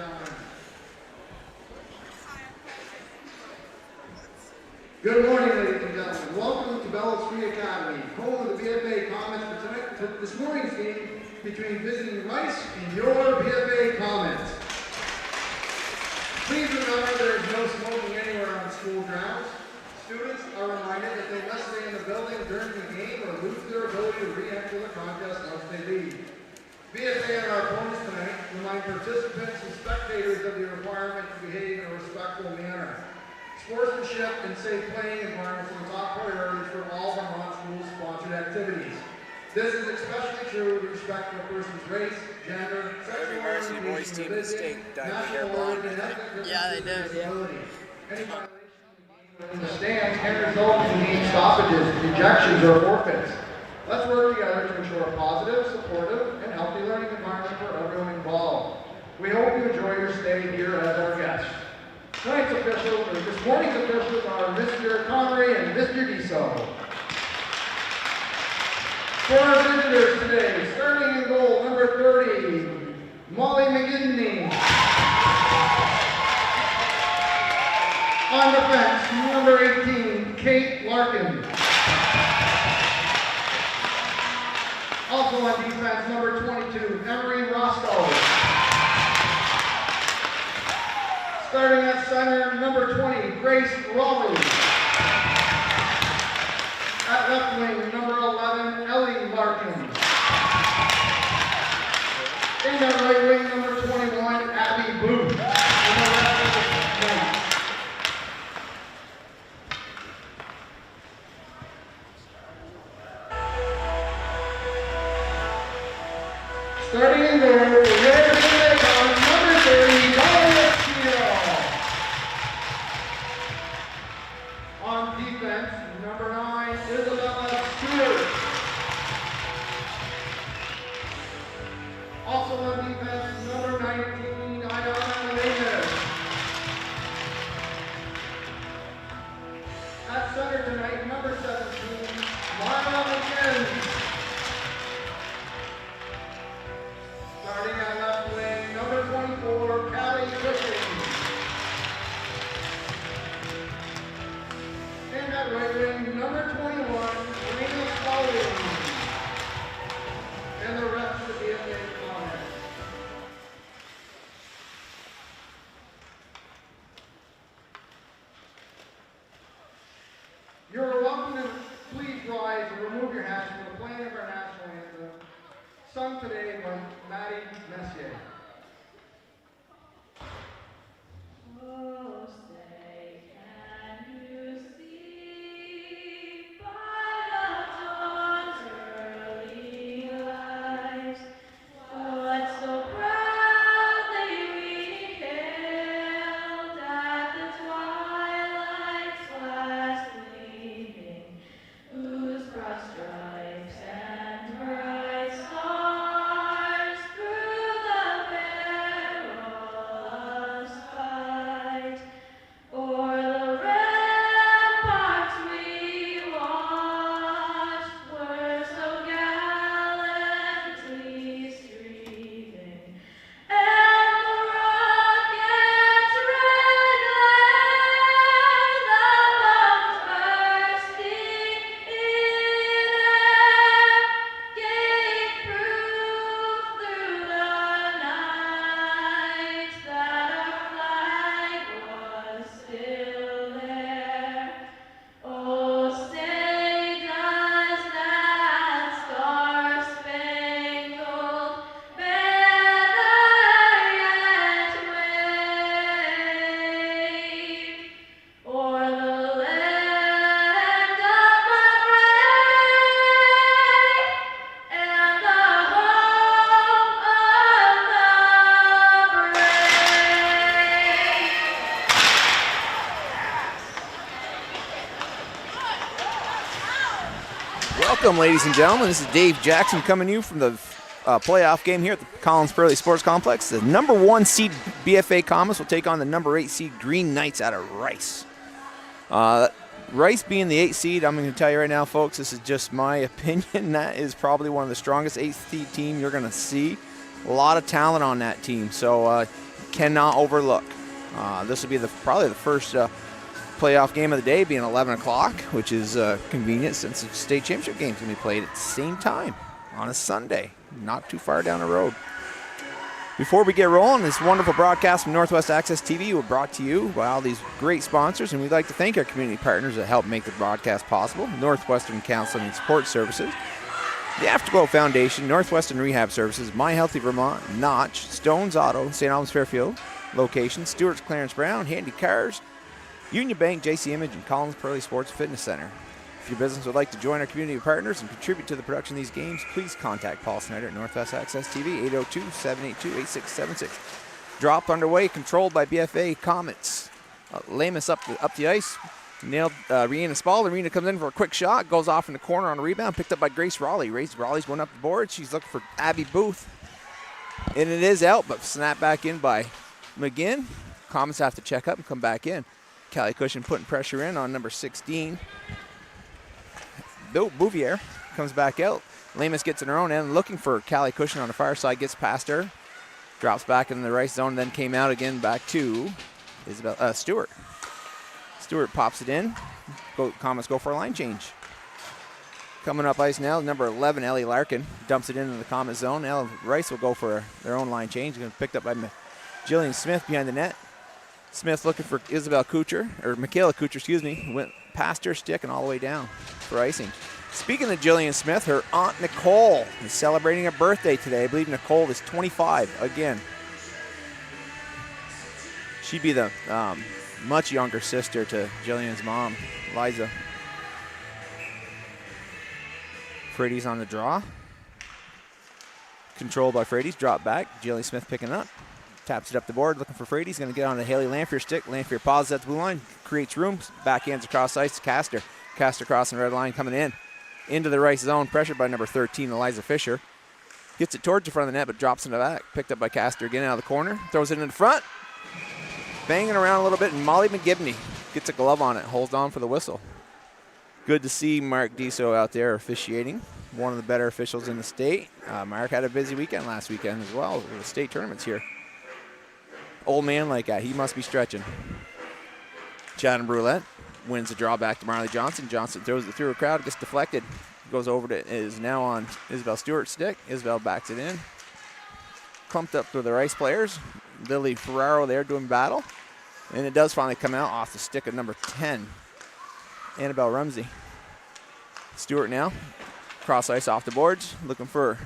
gentlemen. Good morning, ladies and gentlemen. Welcome to Bellows Free Academy, home of the BFA Comets for tonight, this morning's game between visiting Rice and your BFA Comets. Please remember there is no smoking anywhere on school grounds. Students are reminded that they must stay in the building during the game or lose their ability to re-enter the contest once they leave. BFA and our opponents tonight remind participants and spectators of the requirement to behave in a respectful manner. Sportsmanship and safe playing environments are top priorities for all Vermont school-sponsored activities. This is especially true with respect to a person's race, gender, sexual orientation, religion, national origin, and ethnic disability. Any violation in the stands can result in game stoppages, ejections, or forfeits. Let's work together to ensure a positive, supportive, and healthy learning environment for everyone involved. We hope you enjoy your stay here as our guests. This morning's officials are Mr. Connery and Mr. Deso. For our visitors today, starting in goal, number 30, Molly McGinty. On defense, number 18, Kate Larkin. Also on defense, number 22, Emery Roscoe. Starting at center, number 20, Grace Raleigh. At left wing, number 11, Ellie Larkin. And at right wing, number 21, Abby Booth. And the rest of the bench. Starting in goal, the Red Wing on number 30, Donna Steele. On defense, number 9, Isabella Stewart. Also on defense, number 19, Ayana Melendez. At center tonight, number 17, Lana McKenzie. Starting at left wing, number 24, Callie Cushing. And at right wing, number 21, Rena Spalding. And the rest of the BFA Comets. You're welcome to please rise and remove your hats for the playing of our national anthem, sung today by Maddie Messier. Oh, say, can you see by the dawn's early light what so proudly we hailed at the twilight's last gleaming, whose broad stripes and bright stars through the perilous fight o'er the ramparts we watched were so gallantly streaming, and the rocket's red glare, the bombs bursting in air, gave proof through the night that our flag was still there. Oh, say does that star-spangled banner yet wave o'er the land of the brave and the home of the brave? Welcome, ladies and gentlemen. This is Dave Jackson coming to you from the playoff game here at the Collins Pearly Sports Complex. The number 1 seed BFA Comets will take on the number 8 seed Green Knights out of Rice. Rice being the 8th seed, I'm going to tell you right now, folks, this is just my opinion. That is probably one of the strongest 8th seed team you're going to see. A lot of talent on that team. So cannot overlook. This will be probably the first playoff game of the day, being 11 o'clock, which is convenient since the state championship game's going to be played at the same time on a Sunday, not too far down the road. Before we get rolling, this wonderful broadcast from Northwest Access TV was brought to you by all these great sponsors, and we'd like to thank our community partners that help make the broadcast possible: Northwestern Counseling and Support Services, the Afterglow Foundation, Northwestern Rehab Services, My Healthy Vermont, Notch, Stone's Auto, St. Albans Fairfield location, Stewart's Clarence Brown, Handy Cars, Union Bank, JC Image, and Collins Pearly Sports Fitness Center. If your business would like to join our community partners and contribute to the production of these games, please contact Paul Snyder at Northwest Access TV, 802-782-8676. Drop underway, controlled by BFA Comets. Lamus up the ice, nailed Rihanna Spall. Arena comes in for a quick shot, goes off in the corner on a rebound, picked up by Grace Raleigh. Raleigh's going up the board. She's looking for Abby Booth. And it is out, but snapped back in by McGinn. Comets have to check up and come back in. Callie Cushion putting pressure in on number 16. Bouvier comes back out. Lamus gets in her own end, looking for Callie Cushion on the far side, gets past her, drops back in the right zone, then came out again back to Stewart. Stewart pops it in. Comets go for a line change. Coming up ice now, number 11, Ellie Larkin, dumps it into the Comet zone. Ella Rice will go for their own line change. Picked up by Jillian Smith behind the net. Smith looking for Michaela Kucher, went past her stick and all the way down for icing. Speaking of Jillian Smith, her aunt Nicole is celebrating a birthday today. I believe Nicole is 25 again. She'd be the much younger sister to Jillian's mom, Liza. Frady's on the draw. Controlled by Frady's, drop back. Jillian Smith picking up. Taps it up the board, looking for Frady's. Going to get on the Haley Lanphier stick. Lanphier pauses at the blue line, creates room, backhands across ice to Castor. Castor crossing the red line, coming in. Into the right zone, pressured by number 13, Eliza Fisher. Gets it towards the front of the net, but drops in the back. Picked up by Castor again out of the corner. Throws it in the front. Banging around a little bit, and Molly McGibney gets a glove on it, holds on for the whistle. Good to see Mark Deso out there officiating. One of the better officials in the state. Mark had a busy weekend last weekend as well with the state tournaments here. Old man like that, he must be stretching. Chadden Brulette wins the draw back to Marley Johnson. Johnson throws it through a crowd, gets deflected. Goes over to, is now on Isabel Stewart's stick. Isabel backs it in. Clumped up with the Rice players. Lily Ferraro there doing battle. And it does finally come out off the stick of number 10, Annabelle Rumsey. Stewart now, cross ice off the boards, looking for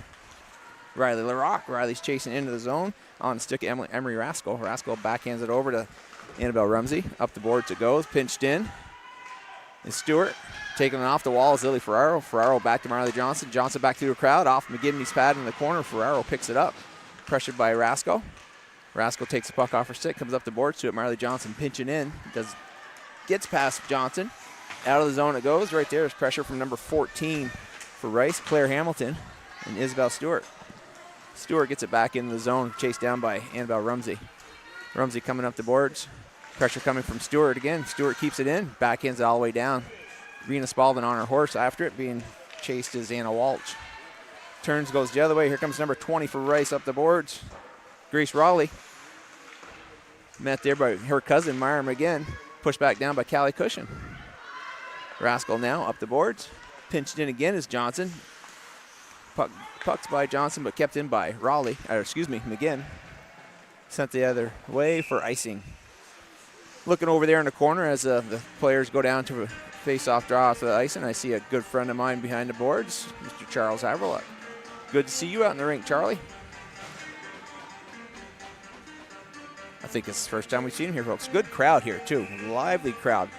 Riley LaRock. Riley's chasing into the zone. On the stick of Emery Raskol. Raskol backhands it over to Annabelle Rumsey. Up the boards it goes. Pinched in is Stewart. Taking it off the wall is Lily Ferraro. Ferraro back to Marley Johnson. Johnson back through a crowd. Off McGibney's pad in the corner. Ferraro picks it up. Pressured by Raskol. Raskol takes the puck off her stick. Comes up the boards to it. Marley Johnson pinching in. Gets past Johnson. Out of the zone it goes. Right there is pressure from number 14 for Rice. Claire Hamilton and Isabel Stewart. Stewart gets it back into the zone, chased down by Annabelle Rumsey. Rumsey coming up the boards. Pressure coming from Stewart again. Stewart keeps it in, backhands it all the way down. Rena Spalding on her horse after it, being chased as Anna Walsh. Turns, goes the other way. Here comes number 20 for Rice up the boards. Grace Raleigh. Met there by her cousin, Myra McGinn. Pushed back down by Callie Cushion. Raskol now up the boards. Pinched in again is Johnson. Pucked by Johnson, but kept in by McGinn. Sent the other way for icing. Looking over there in the corner as the players go down to a face-off draw off the ice, and I see a good friend of mine behind the boards, Mr. Charles Haverluck. Good to see you out in the rink, Charlie. I think it's the first time we've seen him here, folks. Good crowd here, too. Lively crowd.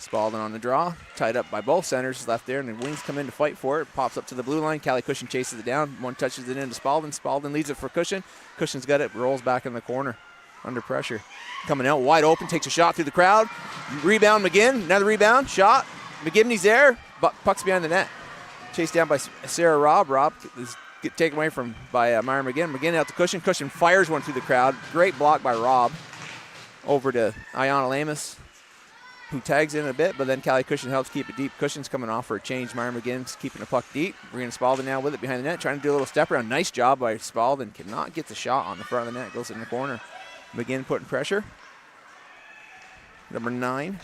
Spalding on the draw, tied up by both centers, left there, and the wings come in to fight for it. Pops up to the blue line. Callie Cushion chases it down. One touches it into Spalding. Spalding leaves it for Cushion. Cushion's got it, rolls back in the corner under pressure. Coming out wide open, takes a shot through the crowd. Rebound McGinn, another rebound, shot. McGibney's there, but puck's behind the net. Chased down by Sarah Robb. Robb is taken away by Myra McGinn. McGinn out to Cushion. Cushion fires one through the crowd. Great block by Robb. Over to Ayanna Lamus. who tags in a bit, but then Callie Cushion helps keep it deep. Cushion's coming off for a change. Myra McGinn's keeping the puck deep. Brianna Spalding now with it behind the net, trying to do a little step around. Nice job by Spalding. Cannot get the shot on the front of the net. Goes in the corner. McGinn putting pressure. Number 9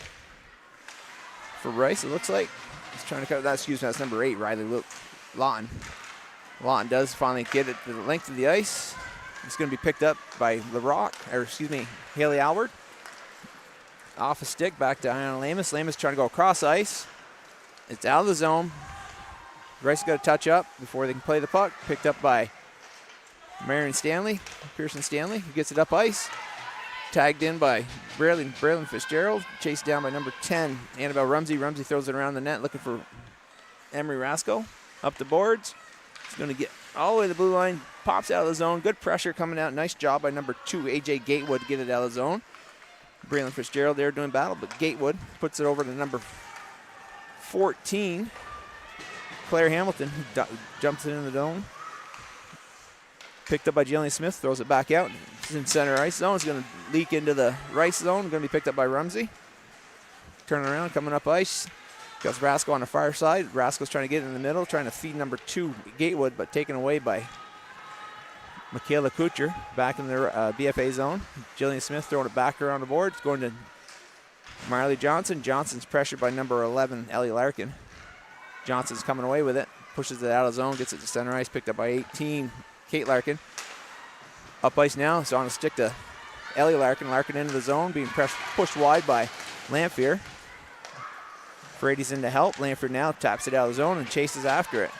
for Rice, it looks like. He's trying to cut that. Excuse me, that's number 8, Riley Lawton. Lawton does finally get it to the length of the ice. It's going to be picked up by Haley Albert. Off a stick, back to Ayanna Lamus. Lamus trying to go across ice. It's out of the zone. Rice got to touch up before they can play the puck. Picked up by Pearson Stanley, who gets it up ice. Tagged in by Braylon Fitzgerald. Chased down by number 10, Annabelle Rumsey. Rumsey throws it around the net, looking for Emery Rasco. Up the boards. He's going to get all the way to the blue line. Pops out of the zone. Good pressure coming out. Nice job by number 2, AJ Gatewood, to get it out of the zone. Braylon Fitzgerald there doing battle, but Gatewood puts it over to number 14, Claire Hamilton, who jumps it in the zone. Picked up by Jillian Smith, throws it back out. It's in center ice zone. It's going to leak into the Rice zone. Going to be picked up by Rumsey. Turning around, coming up ice. Got Rasco on the far side. Rasco's trying to get it in the middle, trying to feed number 2, Gatewood, but taken away by Michaela Kucher. Back in the BFA zone. Jillian Smith throwing it back around the board. It's going to Marley Johnson. Johnson's pressured by number 11, Ellie Larkin. Johnson's coming away with it. Pushes it out of zone, gets it to center ice. Picked up by 18, Kate Larkin. Up ice now. It's on a stick to Ellie Larkin. Larkin into the zone, being pushed wide by Lamphere. Brady's in to help. Lamphere now taps it out of the zone and chases after it.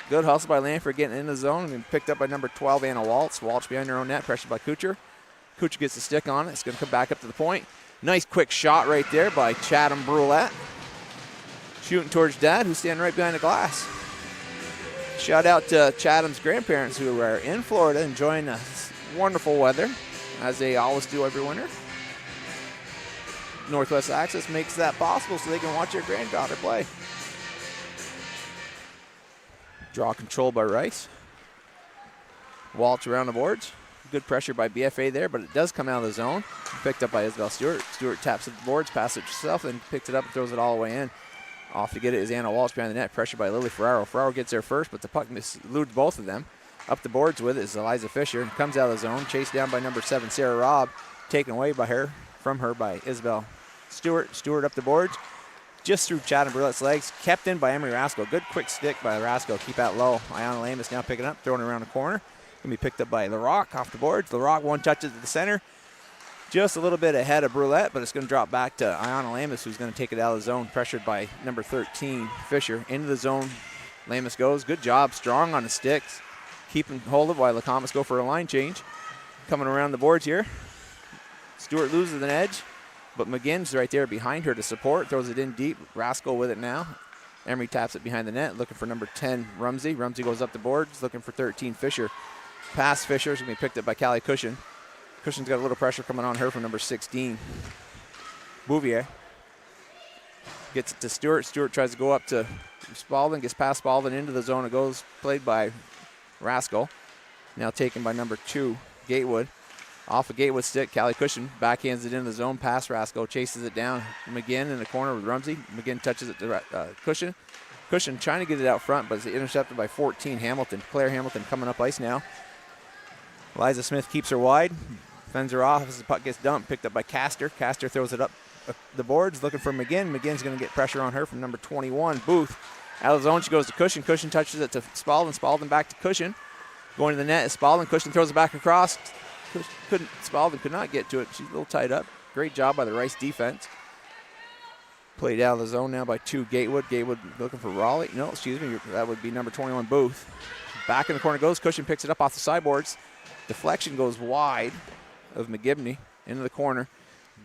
Good hustle by Lamphere getting in the zone and picked up by number 12, Anna Waltz. Waltz behind her own net, pressured by Kucher. Kucher gets the stick on it. It's going to come back up to the point. Nice quick shot right there by Chatham Brulette. Shooting towards Dad, who's standing right behind the glass. Shout out to Chatham's grandparents, who are in Florida enjoying the wonderful weather, as they always do every winter. Northwest Access makes that possible so they can watch their granddaughter play. Draw control by Rice. Waltz around the boards. Good pressure by BFA there, but it does come out of the zone. Picked up by Isabel Stewart. Stewart taps at the boards, passes it herself, and picks it up and throws it all the way in. Off to get it is Anna Waltz behind the net, pressured by Lily Ferraro. Ferraro gets there first, but the puck eludes both of them. Up the boards with it is Eliza Fisher. Comes out of the zone, chased down by number 7, Sarah Robb. Taken away from her by Isabel Stewart. Stewart up the boards, just through Chatham Brulette's legs. Kept in by Emery Rasco. Good quick stick by Rasco. Keep that low. Ayanna Lamus now picking up, throwing it around the corner. Going to be picked up by LaRock off the boards. LaRock one touches at the center. Just a little bit ahead of Brulette, but it's going to drop back to Ayanna Lamus, who's going to take it out of the zone, pressured by number 13, Fisher. Into the zone, Lamus goes. Good job, strong on the sticks. Keeping hold of while the Comets go for a line change. Coming around the boards here. Stewart loses an edge, but McGinn's right there behind her to support. Throws it in deep. Rascal with it now. Emery taps it behind the net, looking for number 10, Rumsey. Rumsey goes up the boards, looking for 13, Fisher. Pass Fisher is going to be picked up by Callie Cushion. Cushion's got a little pressure coming on her from number 16. Bouvier gets it to Stewart. Stewart tries to go up to Spalding, gets past Spalding into the zone. It goes played by Rascal. Now taken by number 2, Gatewood. Off a Gatewood stick, Callie Cushion backhands it into the zone. Past Rascal, chases it down. McGinn in the corner with Rumsey. McGinn touches it to Cushion. Cushion trying to get it out front, but it's intercepted by 14, Hamilton. Claire Hamilton coming up ice now. Eliza Smith keeps her wide. Fends her off as the puck gets dumped, picked up by Castor. Castor throws it up the boards, looking for McGinn. McGinn's going to get pressure on her from number 21, Booth. Out of the zone, she goes to Cushion. Cushion touches it to Spalding. Spalding back to Cushion. Going to the net is Spalding. Cushion throws it back across. Spalding could not get to it. She's a little tied up. Great job by the Rice defense. Played out of the zone now by 2, Gatewood. Gatewood looking for Raleigh. No, excuse me, that would be number 21, Booth. Back in the corner goes. Cushion picks it up off the sideboards. Deflection goes wide of McGibney into the corner.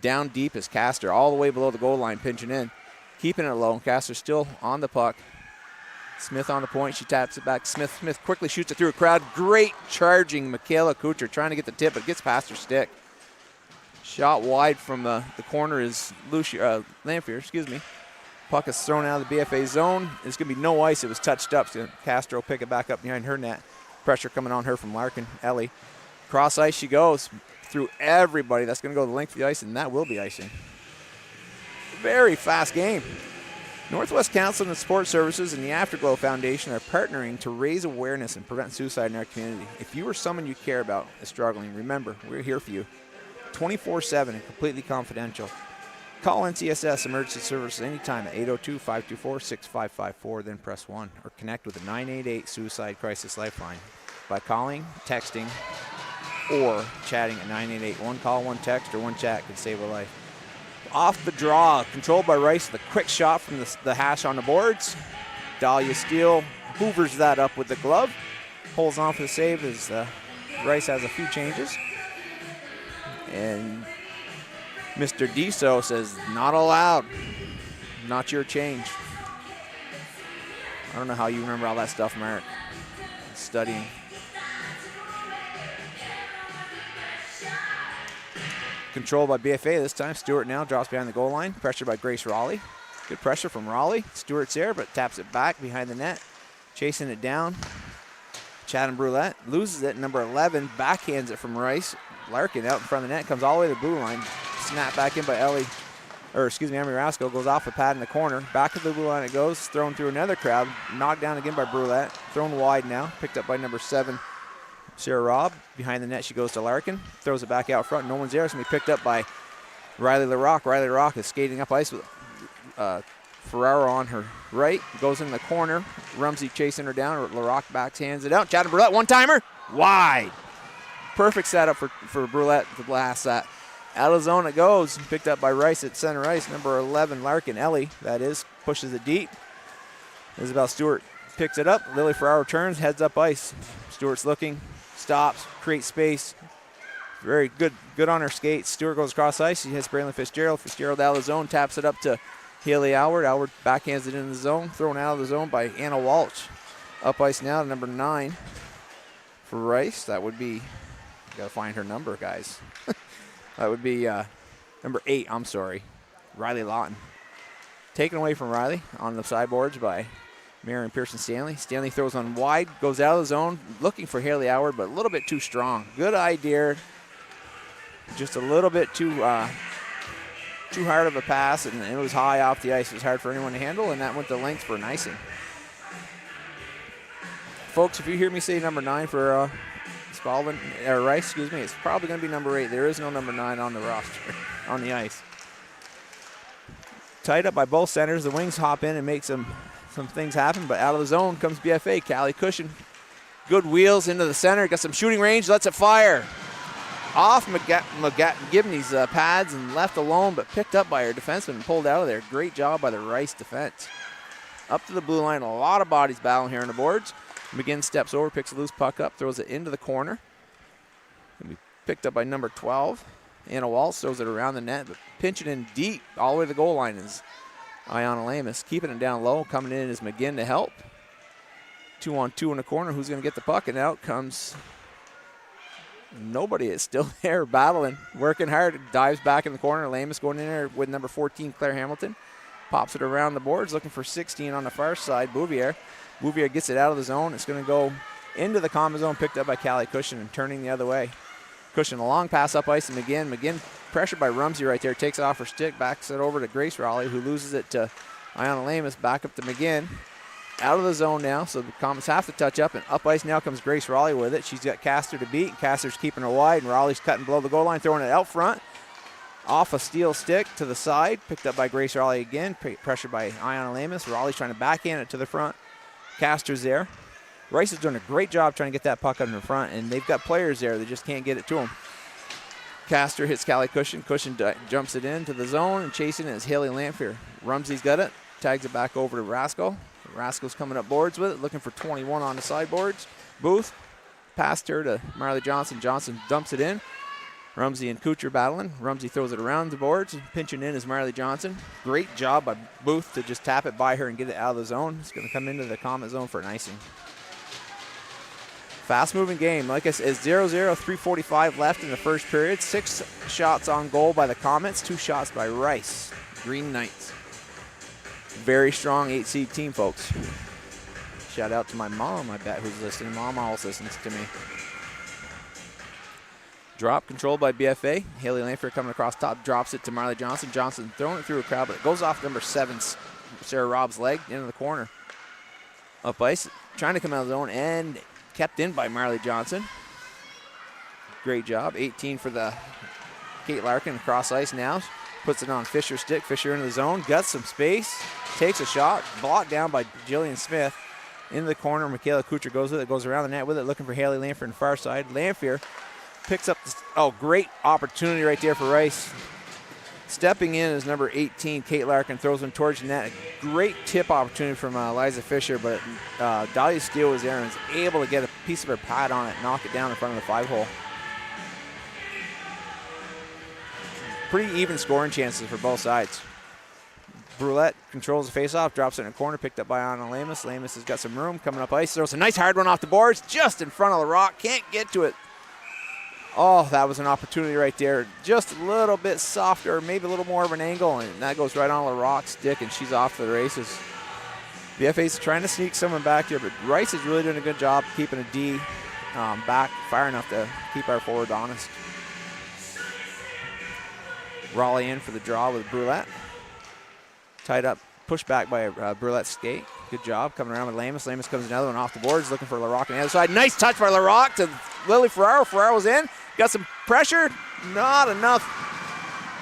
Down deep is Castor, all the way below the goal line, pinching in. Keeping it low. Castor still on the puck. Smith on the point. She taps it back. Smith quickly shoots it through a crowd. Great charging Michaela Kucher, trying to get the tip, but it gets past her stick. Shot wide from the corner is Lamphere, Puck is thrown out of the BFA zone. It's going to be no ice. It was touched up. So Castro pick it back up behind her net. Pressure coming on her from Larkin. Ellie. Cross ice she goes through everybody. That's going to go the length of the ice, and that will be icing. Very fast game. Northwest Counseling and Support Services and the Afterglow Foundation are partnering to raise awareness and prevent suicide in our community. If you or someone you care about is struggling, remember, we're here for you. 24/7 and completely confidential. Call NCSS Emergency Services anytime at 802-524-6554, then press 1, or connect with the 988 Suicide Crisis Lifeline by calling, texting, or chatting at 988. One call, one text, or one chat can save a life. Off the draw, controlled by Rice, the quick shot from the hash on the boards. Dahlia Steele hoovers that up with the glove. Pulls on for the save as Rice has a few changes. And Mr. Diso says, not allowed. Not your change. I don't know how you remember all that stuff, Mark. Studying. Controlled by BFA this time. Stewart now drops behind the goal line. Pressure by Grace Raleigh. Good pressure from Raleigh. Stewart's there, but taps it back behind the net. Chasing it down. Chatham Brulette loses it. Number 11 backhands it from Rice. Larkin out in front of the net. Comes all the way to the blue line. Snap back in by Emmy Rasco. Goes off the pad in the corner. Back to the blue line it goes. Thrown through another crowd. Knocked down again by Brulette. Thrown wide now. Picked up by number 7. Sarah Robb. Behind the net, she goes to Larkin. Throws it back out front. No one's there. It's going to be picked up by Riley LaRock. Riley LaRock is skating up ice with Ferraro on her right. Goes in the corner. Rumsey chasing her down. LaRock backhands it out. Chatham Brulette, one-timer. Wide. Perfect setup for Brulette to blast that. Out of zone it goes. Picked up by Rice at center ice. Number 11, Larkin. Ellie, that is. Pushes it deep. Isabel Stewart picks it up. Lily Ferraro turns. Heads up ice. Stewart's looking. Stops, creates space. Very good on her skates. Stewart goes across ice. He hits Braylon Fitzgerald. Fitzgerald out of the zone, taps it up to Haley Howard. Howard backhands it in the zone, thrown out of the zone by Anna Walsh. Up ice now to number 9 for Rice. That would be, gotta find her number, guys. That would be number 8, I'm sorry, Riley Lawton. Taken away from Riley on the sideboards by Marion Pearson Stanley. Stanley throws on wide, goes out of the zone, looking for Haley Howard, but a little bit too strong. Good idea. Just a little bit too hard of a pass, and it was high off the ice. It was hard for anyone to handle, and that went the length for an icing. Folks, if you hear me say number 9 for Spalding, or Rice, excuse me, it's probably going to be number 8. There is no number 9 on the roster, on the ice. Tied up by both centers. The wings hop in and make some things happen, but out of the zone comes BFA. Callie Cushion. Good wheels into the center. Got some shooting range. Lets it fire. Off McGibney's pads and left alone, but picked up by her defenseman and pulled out of there. Great job by the Rice defense. Up to the blue line. A lot of bodies battling here on the boards. McGinn steps over, picks a loose puck up, throws it into the corner. It'll be picked up by number 12. Anna Walsh throws it around the net, but pinching in deep all the way to the goal line is Ayana Lamus. Keeping it down low. Coming in is McGinn to help. 2-on-2 in the corner. Who's going to get the puck? And out comes nobody. Is still there battling, working hard. Dives back in the corner. Lamus going in there with number 14, Claire Hamilton. Pops it around the boards, looking for 16 on the far side, Bouvier. Bouvier gets it out of the zone. It's going to go into the common zone, picked up by Callie Cushion and turning the other way. Cushion, a long pass up ice to McGinn. McGinn pressured by Rumsey right there. Takes it off her stick, backs it over to Grace Raleigh, who loses it to Ayana Lamus. Back up to McGinn. Out of the zone now, so the Comets have to touch up, and up ice now comes Grace Raleigh with it. She's got Castor to beat. Castor's keeping her wide, and Raleigh's cutting below the goal line, throwing it out front. Off a steel stick to the side, picked up by Grace Raleigh again. Pressured by Ayana Lamus. Raleigh's trying to backhand it to the front. Castor's there. Rice is doing a great job trying to get that puck up in the front, and they've got players there. They just can't get it to him. Castor hits Callie Cushion. Cushion jumps it into the zone, and chasing it is Haley Lamphere. Rumsey's got it. Tags it back over to Rasko. Rasko's coming up boards with it, looking for 21 on the sideboards. Booth passed her to Marley Johnson. Johnson dumps it in. Rumsey and Kuchar battling. Rumsey throws it around the boards. Pinching in is Marley Johnson. Great job by Booth to just tap it by her and get it out of the zone. It's going to come into the Comet zone for an icing. Fast-moving game. Like I said, it's 0-0, 3:45 left in the first period. 6 shots on goal by the Comets, 2 shots by Rice. Green Knights. Very strong 8-seed team, folks. Shout out to my mom, I bet, who's listening. Mom always listens to me. Drop controlled by BFA. Haley Lanford coming across top, drops it to Marley Johnson. Johnson throwing it through a crowd, but it goes off number 7, Sarah Robb's leg, into the corner. Up ice, trying to come out of the zone and kept in by Marley Johnson. Great job. 18 for the Kate Larkin across ice now. Puts it on Fisher's stick. Fisher into the zone. Got some space. Takes a shot. Blocked down by Jillian Smith. Into the corner. Michaela Kucher goes with it. Goes around the net with it. Looking for Haley Lanford on the far side. Lanford picks up this. Oh, great opportunity right there for Rice. Stepping in is number 18, Kate Larkin. Throws one towards the net. A great tip opportunity from Eliza Fisher, but Dahlia Steele was there and was able to get a piece of her pad on it, knock it down in front of the 5-hole. Pretty even scoring chances for both sides. Brulette controls the faceoff, drops it in a corner, picked up by Anna Lamus. Lamus has got some room, coming up ice, throws a nice hard one off the boards, just in front of the rock, can't get to it. Oh, that was an opportunity right there. Just a little bit softer, maybe a little more of an angle, and that goes right on the rock stick, and she's off to the races. BFA's trying to sneak someone back here, but Rice is really doing a good job keeping a D back far enough to keep our forward honest. Raleigh in for the draw with Brulette. Tied up, pushed back by Brulette's skate. Good job coming around with Lamus. Lamus comes another one off the boards, looking for LaRock on the other side. Nice touch by LaRock to Lily Ferraro. Ferraro's in. Got some pressure. Not enough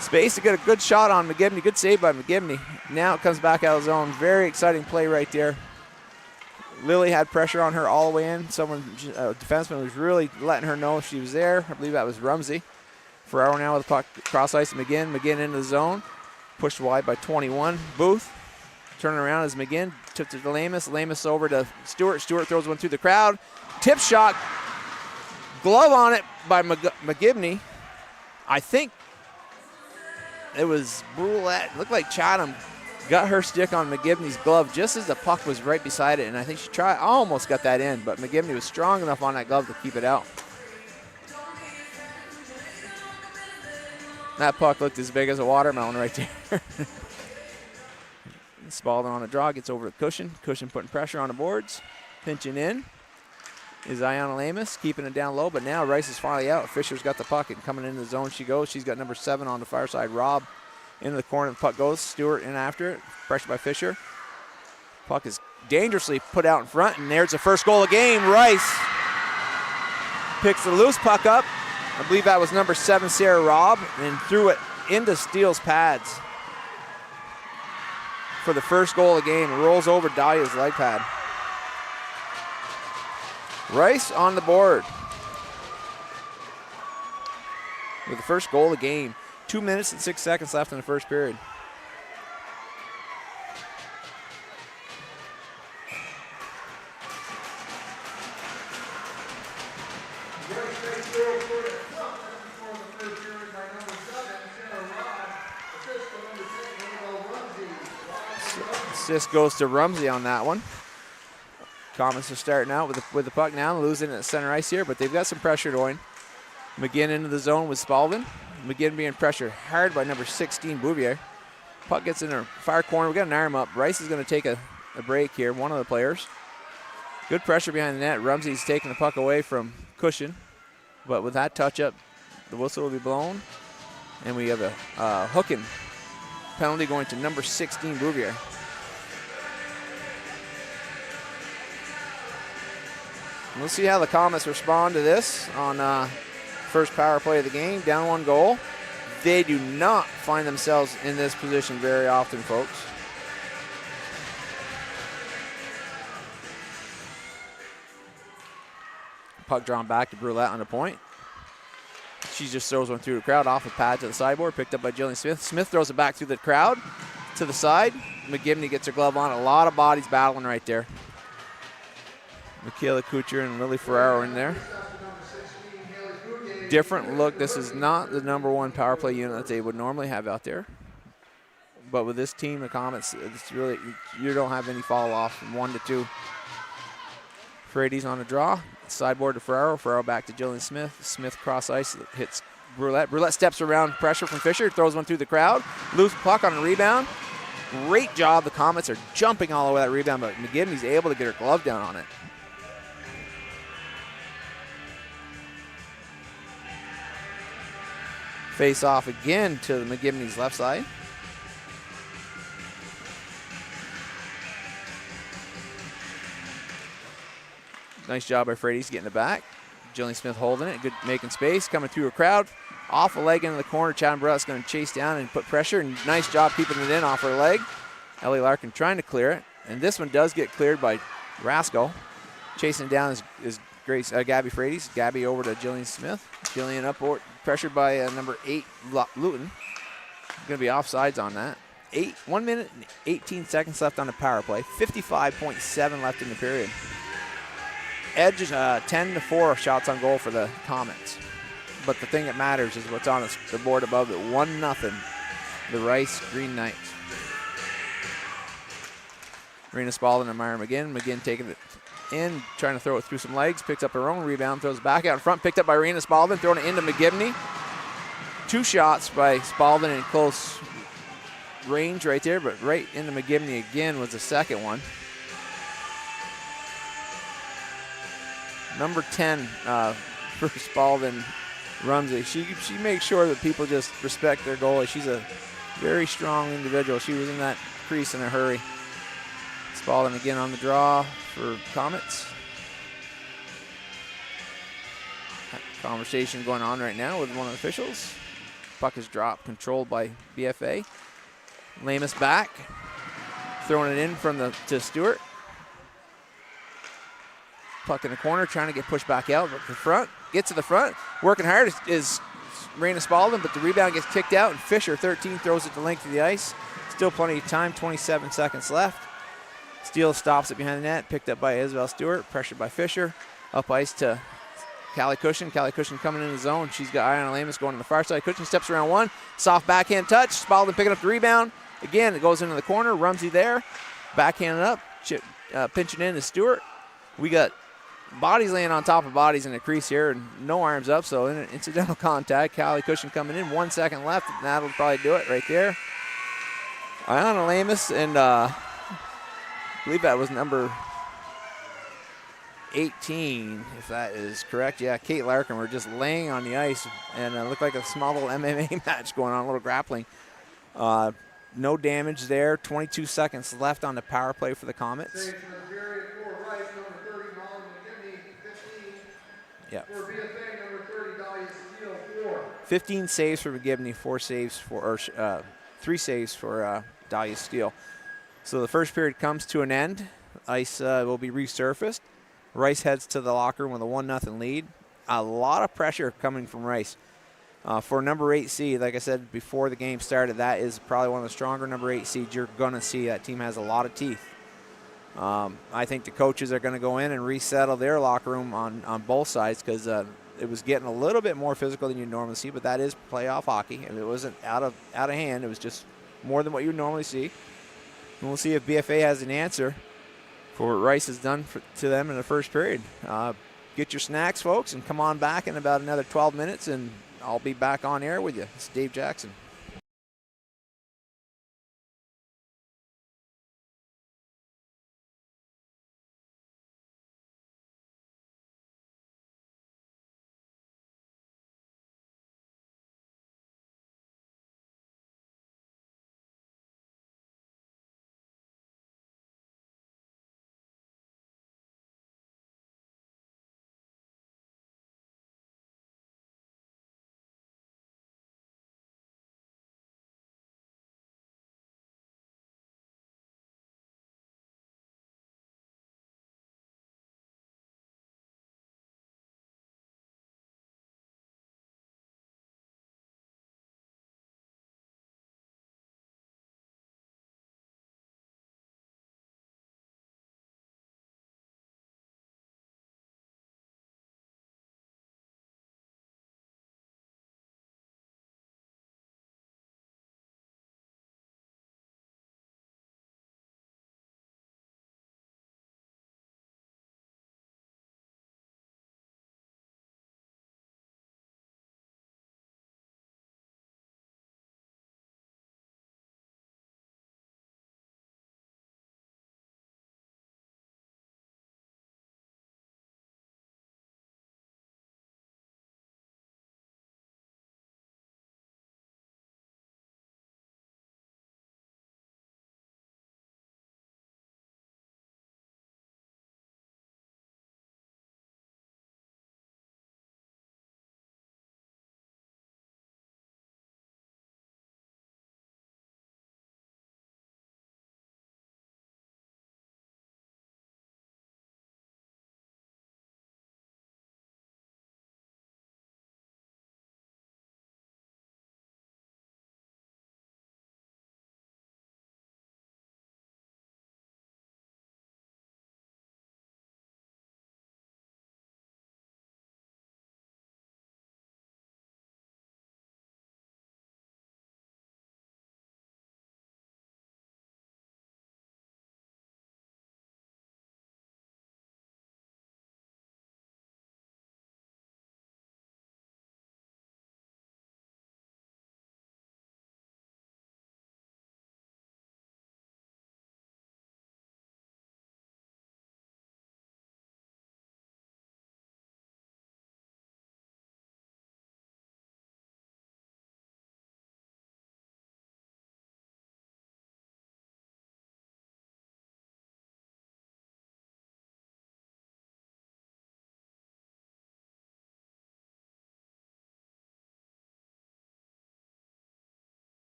space to get a good shot on McGibney. Good save by McGibney. Now it comes back out of zone. Very exciting play right there. Lily had pressure on her all the way in. Someone, a defenseman, was really letting her know she was there. I believe that was Rumsey. Ferraro now with the puck cross ice. McGinn into the zone. Pushed wide by 21. Booth. Turning around as McGinn. Took to Lamus. Lamus over to Stewart. Stewart throws one through the crowd. Tip shot. Glove on it by McGibney. I think it was Brulette. Looked like Chatham got her stick on McGibney's glove just as the puck was right beside it. And I think she almost got that in, but McGibney was strong enough on that glove to keep it out. That puck looked as big as a watermelon right there. Spalding on a draw, gets over the Cushion. Cushion putting pressure on the boards. Pinching in is Ayanna Lamus, keeping it down low, but now Rice is finally out. Fisher's got the puck, and coming into the zone she goes. She's got number 7 on the far side, Robb. Into the corner, the puck goes. Stewart in after it. Pressure by Fisher. Puck is dangerously put out in front, and there's the first goal of the game. Rice picks the loose puck up. I believe that was number 7, Sarah Robb, and threw it into Steele's pads for the first goal of the game. It rolls over Dahlia's leg pad. Rice on the board with the first goal of the game. 2 minutes and 6 seconds left in the first period. Assist goes to Rumsey on that one. Comets are starting out with the puck now, losing it at center ice here, but they've got some pressure going. McGinn into the zone with Spalding. McGinn being pressured hard by number 16, Bouvier. Puck gets in her far corner. We got an arm up. Rice is going to take a break here, one of the players. Good pressure behind the net. Rumsey's taking the puck away from Cushion, but with that touch up, the whistle will be blown, and we have a hooking penalty going to number 16, Bouvier. We'll see how the Comets respond to this on first power play of the game. Down 1 goal. They do not find themselves in this position very often, folks. Puck drawn back to Brulette on the point. She just throws one through the crowd off the pad to the sideboard, picked up by Jillian Smith. Smith throws it back through the crowd to the side. McGibney gets her glove on. A lot of bodies battling right there. Michaela Kucher and Lily Ferraro in there. Different look. This is not the number 1 power play unit that they would normally have out there. But with this team, the Comets, it's really, you don't have any fall off from 1 to 2. Frady's on the draw. Sideboard to Ferraro. Ferraro back to Jillian Smith. Smith cross ice, hits Brulette. Brulette steps around, pressure from Fisher, throws one through the crowd. Loose puck on a rebound. Great job. The Comets are jumping all over that rebound, but McGibney's able to get her glove down on it. Face off again to McGivney's left side. Nice job by Frady's getting it back. Jillian Smith holding it, good making space, coming through a crowd. Off a leg into the corner. Chad Burlett's going to chase down and put pressure. And nice job keeping it in off her leg. Ellie Larkin trying to clear it. And this one does get cleared by Rasco. Chasing it down is Grace, Gabby Frady's. Gabby over to Jillian Smith. Jillian up, pressured by number 8, Luton. Going to be offsides on that. 1 minute and 18 seconds left on the power play. 55.7 left in the period. Edge is 10-4 shots on goal for the Comets. But the thing that matters is what's on the board above it. 1-0, the Rice Green Knights. Marina Spalding and Myra McGinn. McGinn taking it in, trying to throw it through some legs. Picks up her own rebound, throws it back out in front. Picked up by Marina Spalding, throwing it into McGivney. 2 shots by Spalding in close range right there, but right into McGivney again was the second one. Number 10 for Spalding, Rumsey. She makes sure that people just respect their goalie. She's a very strong individual. She was in that crease in a hurry. Spalding again on the draw for Comets. Conversation going on right now with one of the officials. Puck is dropped, controlled by BFA. Lamus back, throwing it in to Stewart. Puck in the corner, trying to get pushed back out, but the front, gets to the front. Working hard is Marina Spalding, but the rebound gets kicked out, and Fisher, 13, throws it the length of the ice. Still plenty of time, 27 seconds left. Steele stops it behind the net, picked up by Isabel Stewart, pressured by Fisher. Up ice to Callie Cushion. Callie Cushion coming in the zone. She's got Ayanna Lamus going on the far side. Cushion steps around one. Soft backhand touch. Spalding picking up the rebound. Again, it goes into the corner. Rumsey there. Backhanded up. Pinching in to Stewart. We got bodies laying on top of bodies in the crease here, and no arms up, so incidental contact. Callie Cushion coming in. 1 second left. And that'll probably do it right there. Ayanna Lamus and I believe that was number 18, if that is correct. Yeah, Kate Larkin were just laying on the ice, and it looked like a small little MMA match going on, a little grappling. No damage there. 22 seconds left on the power play for the Comets. Save for the period for Rice, number 30, Molly McGivney, 15. Yeah. For BFA, number 30, Dahlia Steele, 4. 15 saves for McGivney, 3 saves for Dahlia Steele. So the first period comes to an end. Ice will be resurfaced. Rice heads to the locker room with a 1-0 lead. A lot of pressure coming from Rice. For number 8 seed, like I said before the game started, that is probably one of the stronger number 8 seeds you're going to see. That team has a lot of teeth. I think the coaches are going to go in and resettle their locker room on both sides, because it was getting a little bit more physical than you normally see, but that is playoff hockey. And it wasn't out of hand. It was just more than what you normally see. And we'll see if BFA has an answer for what Rice has done to them in the first period. Get your snacks, folks, and come on back in about another 12 minutes, and I'll be back on air with you. It's Dave Jackson.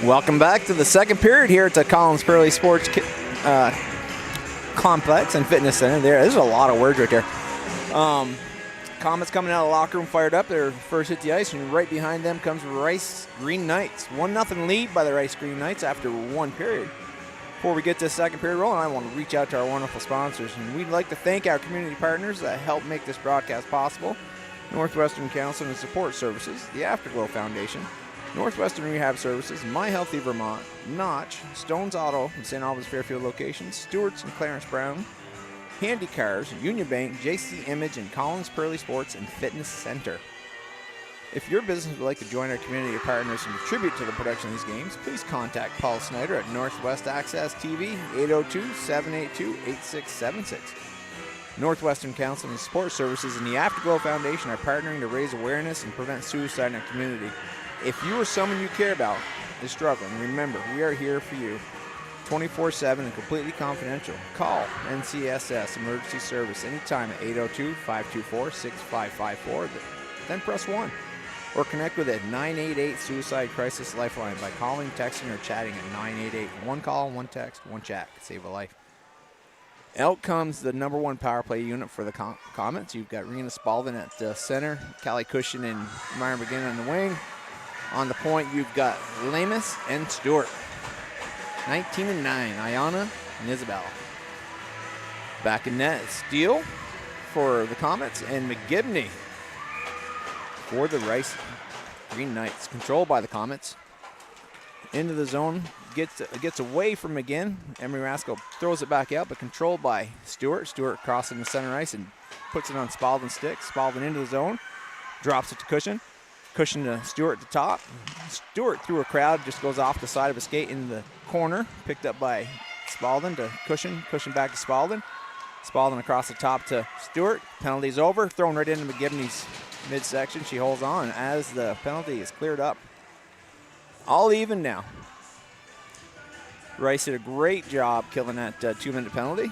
Welcome back to the second period here at the Collins Pearly Sports Complex and Fitness Center. There's a lot of words right there. Comets coming out of the locker room fired up. Their first hit the ice, and right behind them comes Rice Green Knights. 1-0 lead by the Rice Green Knights after one period. Before we get this second period rolling, I want to reach out to our wonderful sponsors, and we'd like to thank our community partners that help make this broadcast possible. Northwestern Counseling and Support Services, the Afterglow Foundation, Northwestern Rehab Services, My Healthy Vermont, Notch, Stone's Auto in St. Albans Fairfield locations, Stewart's and Clarence Brown, Handy Cars, Union Bank, JC Image, and Collins Pearly Sports and Fitness Center. If your business would like to join our community partners and contribute to the production of these games, please contact Paul Snyder at Northwest Access TV, 802-782-8676. Northwestern Counseling and Support Services and the Afterglow Foundation are partnering to raise awareness and prevent suicide in our community. If you or someone you care about is struggling, remember, we are here for you 24/7 and completely confidential. Call NCSS Emergency Service anytime at 802-524-6554, then press 1. Or connect with it at 988 Suicide Crisis Lifeline by calling, texting, or chatting at 988. One call, one text, one chat could save a life. Out comes the number one power play unit for the Comets. You've got Rena Spalding at the center, Callie Cushion and Myron McGinn on the wing. On the point, you've got Lamus and Stewart. 19 and 9, Ayana and Isabel. Back in net, Steele for the Comets and McGibney for the Rice Green Knights. Controlled by the Comets. Into the zone, gets away from McGinn. Emery Rascal throws it back out, but controlled by Stewart. Stewart crossing the center ice and puts it on Spalding's stick. Spalding into the zone, drops it to Cushion. Cushion to Stewart at the top. Stewart through a crowd, just goes off the side of his skate into the corner. Picked up by Spalding to Cushion. Cushion back to Spalding. Spalding across the top to Stewart. Penalty's over. Thrown right into McGibney's midsection. She holds on as the penalty is cleared up. All even now. Rice did a great job killing that 2-minute penalty.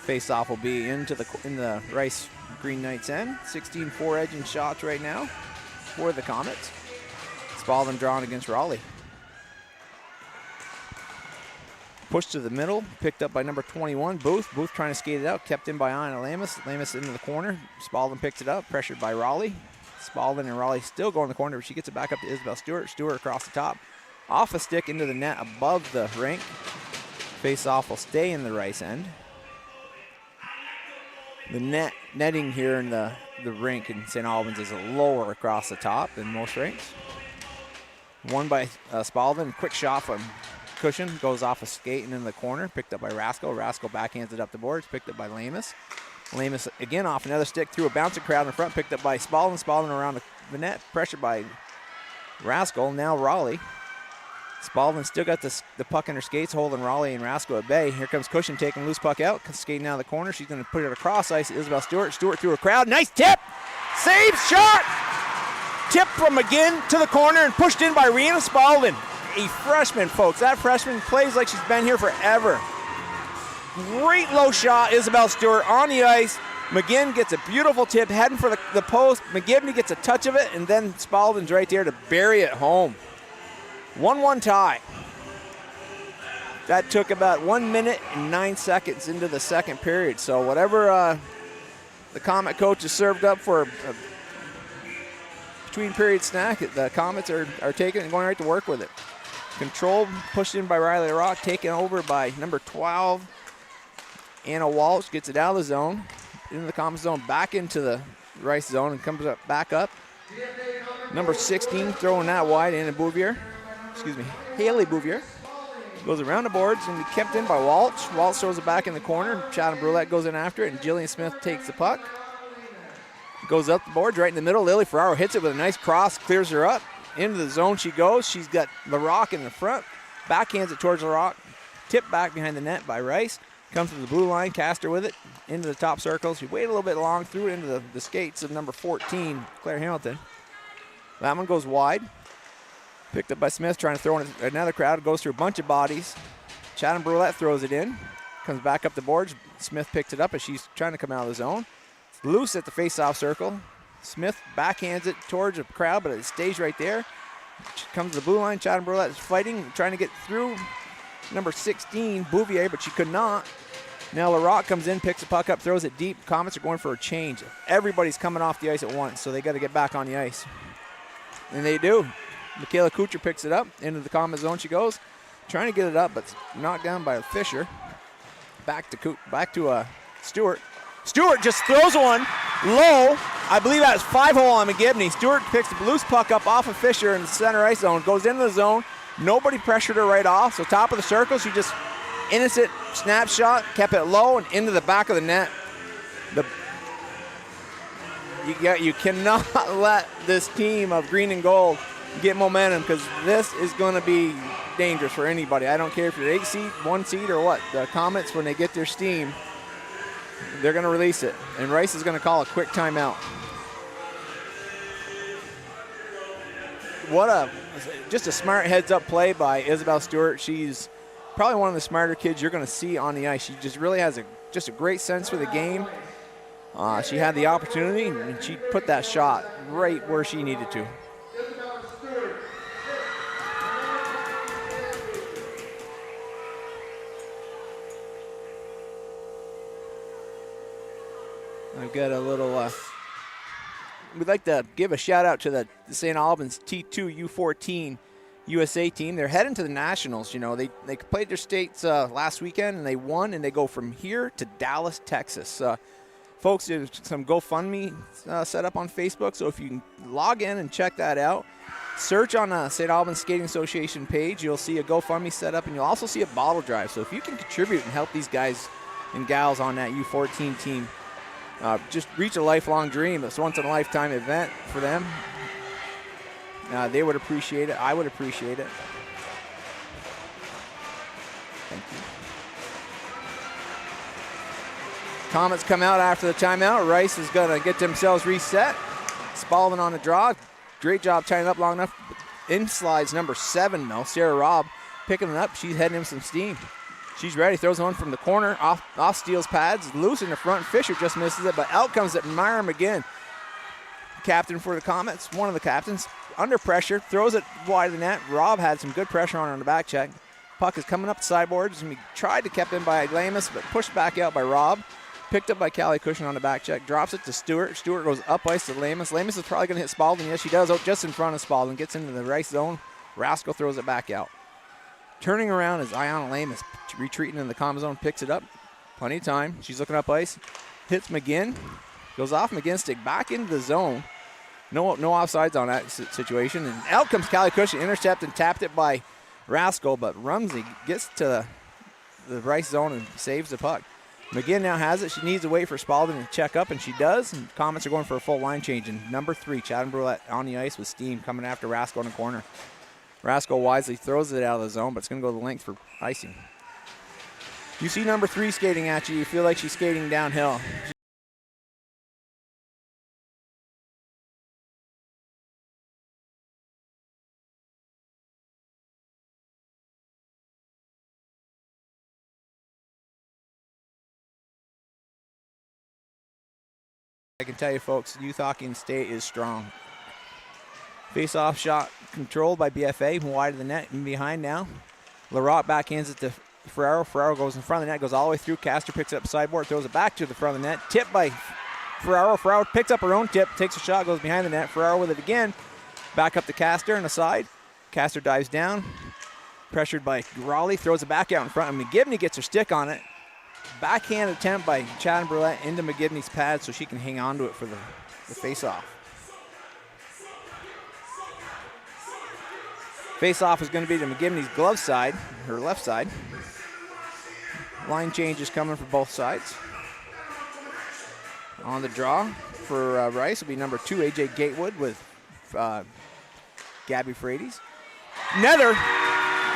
Face-off will be in the Rice Green Knights end. 16-4 edging shots right now for the Comets. Spalding drawn against Raleigh. Pushed to the middle, picked up by number 21, Booth. Booth trying to skate it out, kept in by Anna Lamus. Lamus into the corner. Spalding picks it up, pressured by Raleigh. Spalding and Raleigh still go in the corner, but she gets it back up to Isabel Stewart. Stewart across the top. Off a stick into the net above the rink. Face-off will stay in the Rice end. The netting here in the rink in St. Albans is lower across the top than most rinks. Won by Spalding. Quick shot from Cushion. Goes off a skate and in the corner. Picked up by Rascal. Rascal backhands it up the boards. Picked up by Lamus. Lamus again off another stick through a bouncing crowd in the front. Picked up by Spalding. Spalding around the net. Pressured by Rascal. Now Raleigh. Spalding still got the puck in her skates, holding Raleigh and Rascal at bay. Here comes Cushion taking loose puck out, skating out of the corner. She's going to put it across ice. Isabel Stewart. Stewart through a crowd. Nice tip. Save shot. Tip from McGinn to the corner and pushed in by Rena Spalding. A freshman, folks. That freshman plays like she's been here forever. Great low shot. Isabel Stewart on the ice. McGinn gets a beautiful tip, heading for the post. McGibney gets a touch of it, and then Spalding's right there to bury it home. 1-1 tie. That took about 1 minute and 9 seconds into the second period. So whatever the Comet coach has served up for a between period snack, the Comets are taking it and going right to work with it. Controlled, pushed in by Riley Rock, taken over by number 12, Anna Walsh. Gets it out of the zone, into the Comet zone, back into the Rice zone, and comes back up. Number 16 throwing that wide, Anna Bouvier. Haley Bouvier. Goes around the boards and be kept in by Walsh. Walsh throws it back in the corner. Chad Brulette goes in after it, and Jillian Smith takes the puck. Goes up the boards right in the middle. Lily Ferraro hits it with a nice cross, clears her up. Into the zone she goes. She's got LaRock in the front. Backhands it towards LaRock. Tipped back behind the net by Rice. Comes to the blue line, Caster with it. Into the top circle. She waited a little bit long, threw it into the skates of number 14, Claire Hamilton. That one goes wide. Picked up by Smith, trying to throw in another crowd. Goes through a bunch of bodies. Chatham Brulette throws it in. Comes back up the boards. Smith picks it up as she's trying to come out of the zone. It's loose at the face-off circle. Smith backhands it towards the crowd, but it stays right there. Comes to the blue line. Chad Brulette is fighting, trying to get through number 16, Bouvier, but she could not. Now LaRock comes in, picks the puck up, throws it deep. Comets are going for a change. Everybody's coming off the ice at once, so they got to get back on the ice. And they do. Michaela Kucher picks it up. Into the Comet zone she goes. Trying to get it up, but knocked down by Fisher. Back to Stewart. Stewart just throws one low. I believe that was 5-hole on McGibney. Stewart picks the loose puck up off of Fisher in the center ice zone. Goes into the zone. Nobody pressured her right off. So top of the circle, she just innocent snapshot, kept it low and into the back of the net. You cannot let this team of green and gold get momentum, because this is going to be dangerous for anybody. I don't care if you're 8 seed, 1 seed, or what. The Comets, when they get their steam, they're going to release it. And Rice is going to call a quick timeout. Just a smart heads-up play by Isabel Stewart. She's probably one of the smarter kids you're going to see on the ice. She just really has just a great sense for the game. She had the opportunity, and she put that shot right where she needed to. I've got a little, we'd like to give a shout out to the St. Albans T2 U14 USA team. They're heading to the Nationals. You know, they played their states last weekend, and they won, and they go from here to Dallas, Texas. Folks, there's some GoFundMe set up on Facebook, so if you can log in and check that out, search on St. Albans Skating Association page, you'll see a GoFundMe set up, and you'll also see a bottle drive. So if you can contribute and help these guys and gals on that U14 team, just reach a lifelong dream. It's a once-in-a-lifetime event for them. They would appreciate it. I would appreciate it. Thank you. Comets come out after the timeout. Rice is going to get themselves reset. Spalding on the draw. Great job tying it up long enough. In slides number 7, though. Sarah Robb picking it up. She's heading him some steam. She's ready. Throws one from the corner. Off Steele's pads. Loose in the front. Fisher just misses it, but out comes it Myra McGinn. Captain for the Comets. One of the captains. Under pressure. Throws it wide of the net. Robb had some good pressure on her on the back check. Puck is coming up the sideboard. It's going to be tried to kept in by Lamus, but pushed back out by Robb. Picked up by Callie Cushion on the back check. Drops it to Stewart. Stewart goes up ice to Lamus. Lamus is probably going to hit Spalding. Yes, she does. Oh, just in front of Spalding. Gets into the Rice zone. Rascal throws it back out. Turning around is Ayanna Lamus. Retreating in the comm zone. Picks it up. Plenty of time. She's looking up ice. Hits McGinn. Goes off McGinn's stick. Back into the zone. No offsides on that situation. And out comes Callie Cushion. Intercepted and tapped it by Rascal. But Rumsey gets to the Rice zone and saves the puck. McGinn now has it. She needs to wait for Spalding to check up, and she does. And Comets are going for a full line change. And number 3, Chad Brulette on the ice with steam coming after Rascal in the corner. Rascal wisely throws it out of the zone, but it's going to go the length for icing. You see number 3 skating at you. You feel like she's skating downhill. I can tell you, folks, youth hockey in state is strong. Face-off shot controlled by BFA, wide of the net and behind now. LaRock backhands it to Ferraro. Ferraro goes in front of the net, goes all the way through. Castor picks it up sideboard, throws it back to the front of the net. Tipped by Ferraro. Ferraro picks up her own tip, takes a shot, goes behind the net. Ferraro with it again. Back up to Castor on the side. Castor dives down. Pressured by Raleigh, throws it back out in front. And McGibney gets her stick on it. Backhand attempt by Chad Brulette into McGibney's pad so she can hang on to it for the face-off. Face-off is going to be to McGibney's glove side, her left side. Line change is coming for both sides. On the draw for Rice will be number 2, AJ Gatewood with Gabby Frades. Nether,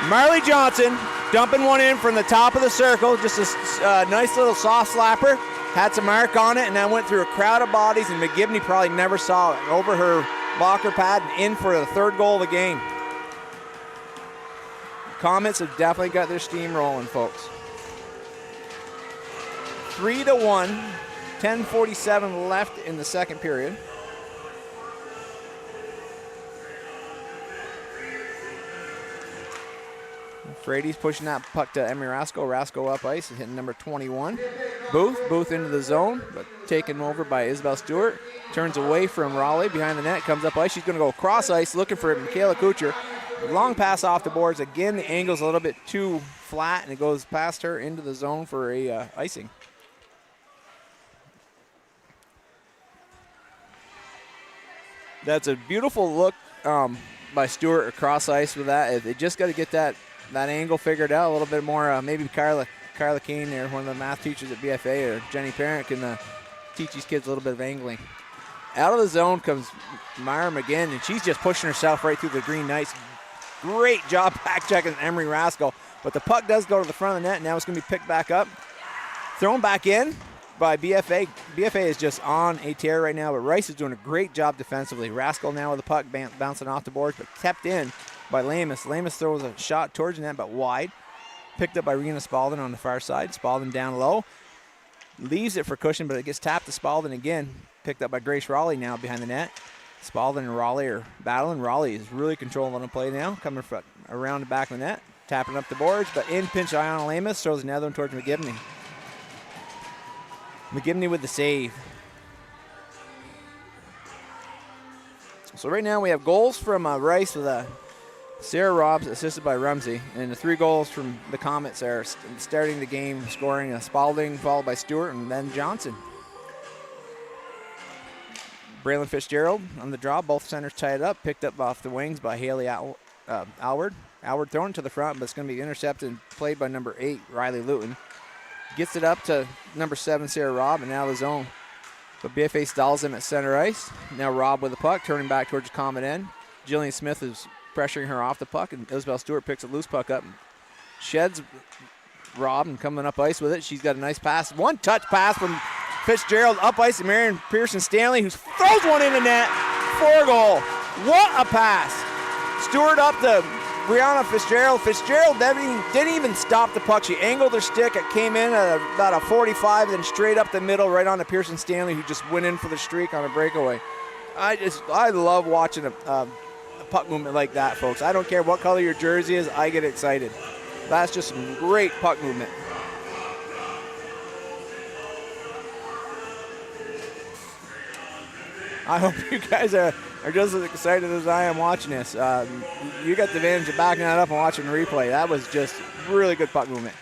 Marley Johnson dumping one in from the top of the circle. Just a nice little soft slapper. Had some mark on it and then went through a crowd of bodies, and McGibney probably never saw it. Over her blocker pad and in for the 3rd goal of the game. Comets have definitely got their steam rolling, folks. 3-1, 10:47 left in the second period. Frady's pushing that puck to Emery Rasco. Rasco up ice, hitting number 21. Booth into the zone, but taken over by Isabel Stewart. Turns away from Raleigh behind the net, comes up ice. She's going to go cross ice looking for Michaela Kucher. Long pass off the boards. Again, the angle's a little bit too flat, and it goes past her into the zone for a icing. That's a beautiful look by Stewart across ice with that. They just got to get that angle figured out a little bit more. Maybe Carla Kane there, one of the math teachers at BFA, or Jenny Parent can teach these kids a little bit of angling. Out of the zone comes Myra McGinn, and she's just pushing herself right through the Green Knights. Great job back checking Emery Rascal, but the puck does go to the front of the net. Now it's going to be picked back up, thrown back in by BFA. BFA is just on a tear right now, but Rice is doing a great job defensively. Rascal now with the puck bouncing off the boards, but kept in by Lamus. Lamus throws a shot towards the net, but wide. Picked up by Rena Spalding on the far side. Spalding down low. Leaves it for Cushion, but it gets tapped to Spalding again. Picked up by Grace Raleigh now behind the net. Spalding and Raleigh are battling. Raleigh is really controlling the play now. Coming around the back of the net. Tapping up the boards, but in pinch Iona Lamus throws another one towards McGivney. McGivney with the save. So right now we have goals from Rice with Sarah Robbs assisted by Rumsey, and the 3 goals from the Comets are starting the game, scoring Spalding followed by Stewart and then Johnson. Braylon Fitzgerald on the draw, both centers tied up, picked up off the wings by Haley Alward. Alward thrown to the front, but it's going to be intercepted and played by number 8, Riley Luton. Gets it up to number 7, Sarah Robb, and out of the zone. But BFA stalls him at center ice. Now Robb with the puck, turning back towards the Comet end. Jillian Smith is pressuring her off the puck, and Isabel Stewart picks a loose puck up and sheds Robb and coming up ice with it. She's got a nice pass. One touch pass from Fitzgerald up ice to Marion Pearson Stanley, who throws one in the net for a goal. What a pass. Stewart up to Brianna Fitzgerald. Fitzgerald didn't even stop the puck. She angled her stick. It came in at about a 45, then straight up the middle, right on to Pearson Stanley, who just went in for the streak on a breakaway. I love watching a puck movement like that, folks. I don't care what color your jersey is, I get excited. That's just some great puck movement. I hope you guys are just as excited as I am watching this. You got the advantage of backing that up and watching the replay. That was just really good puck movement.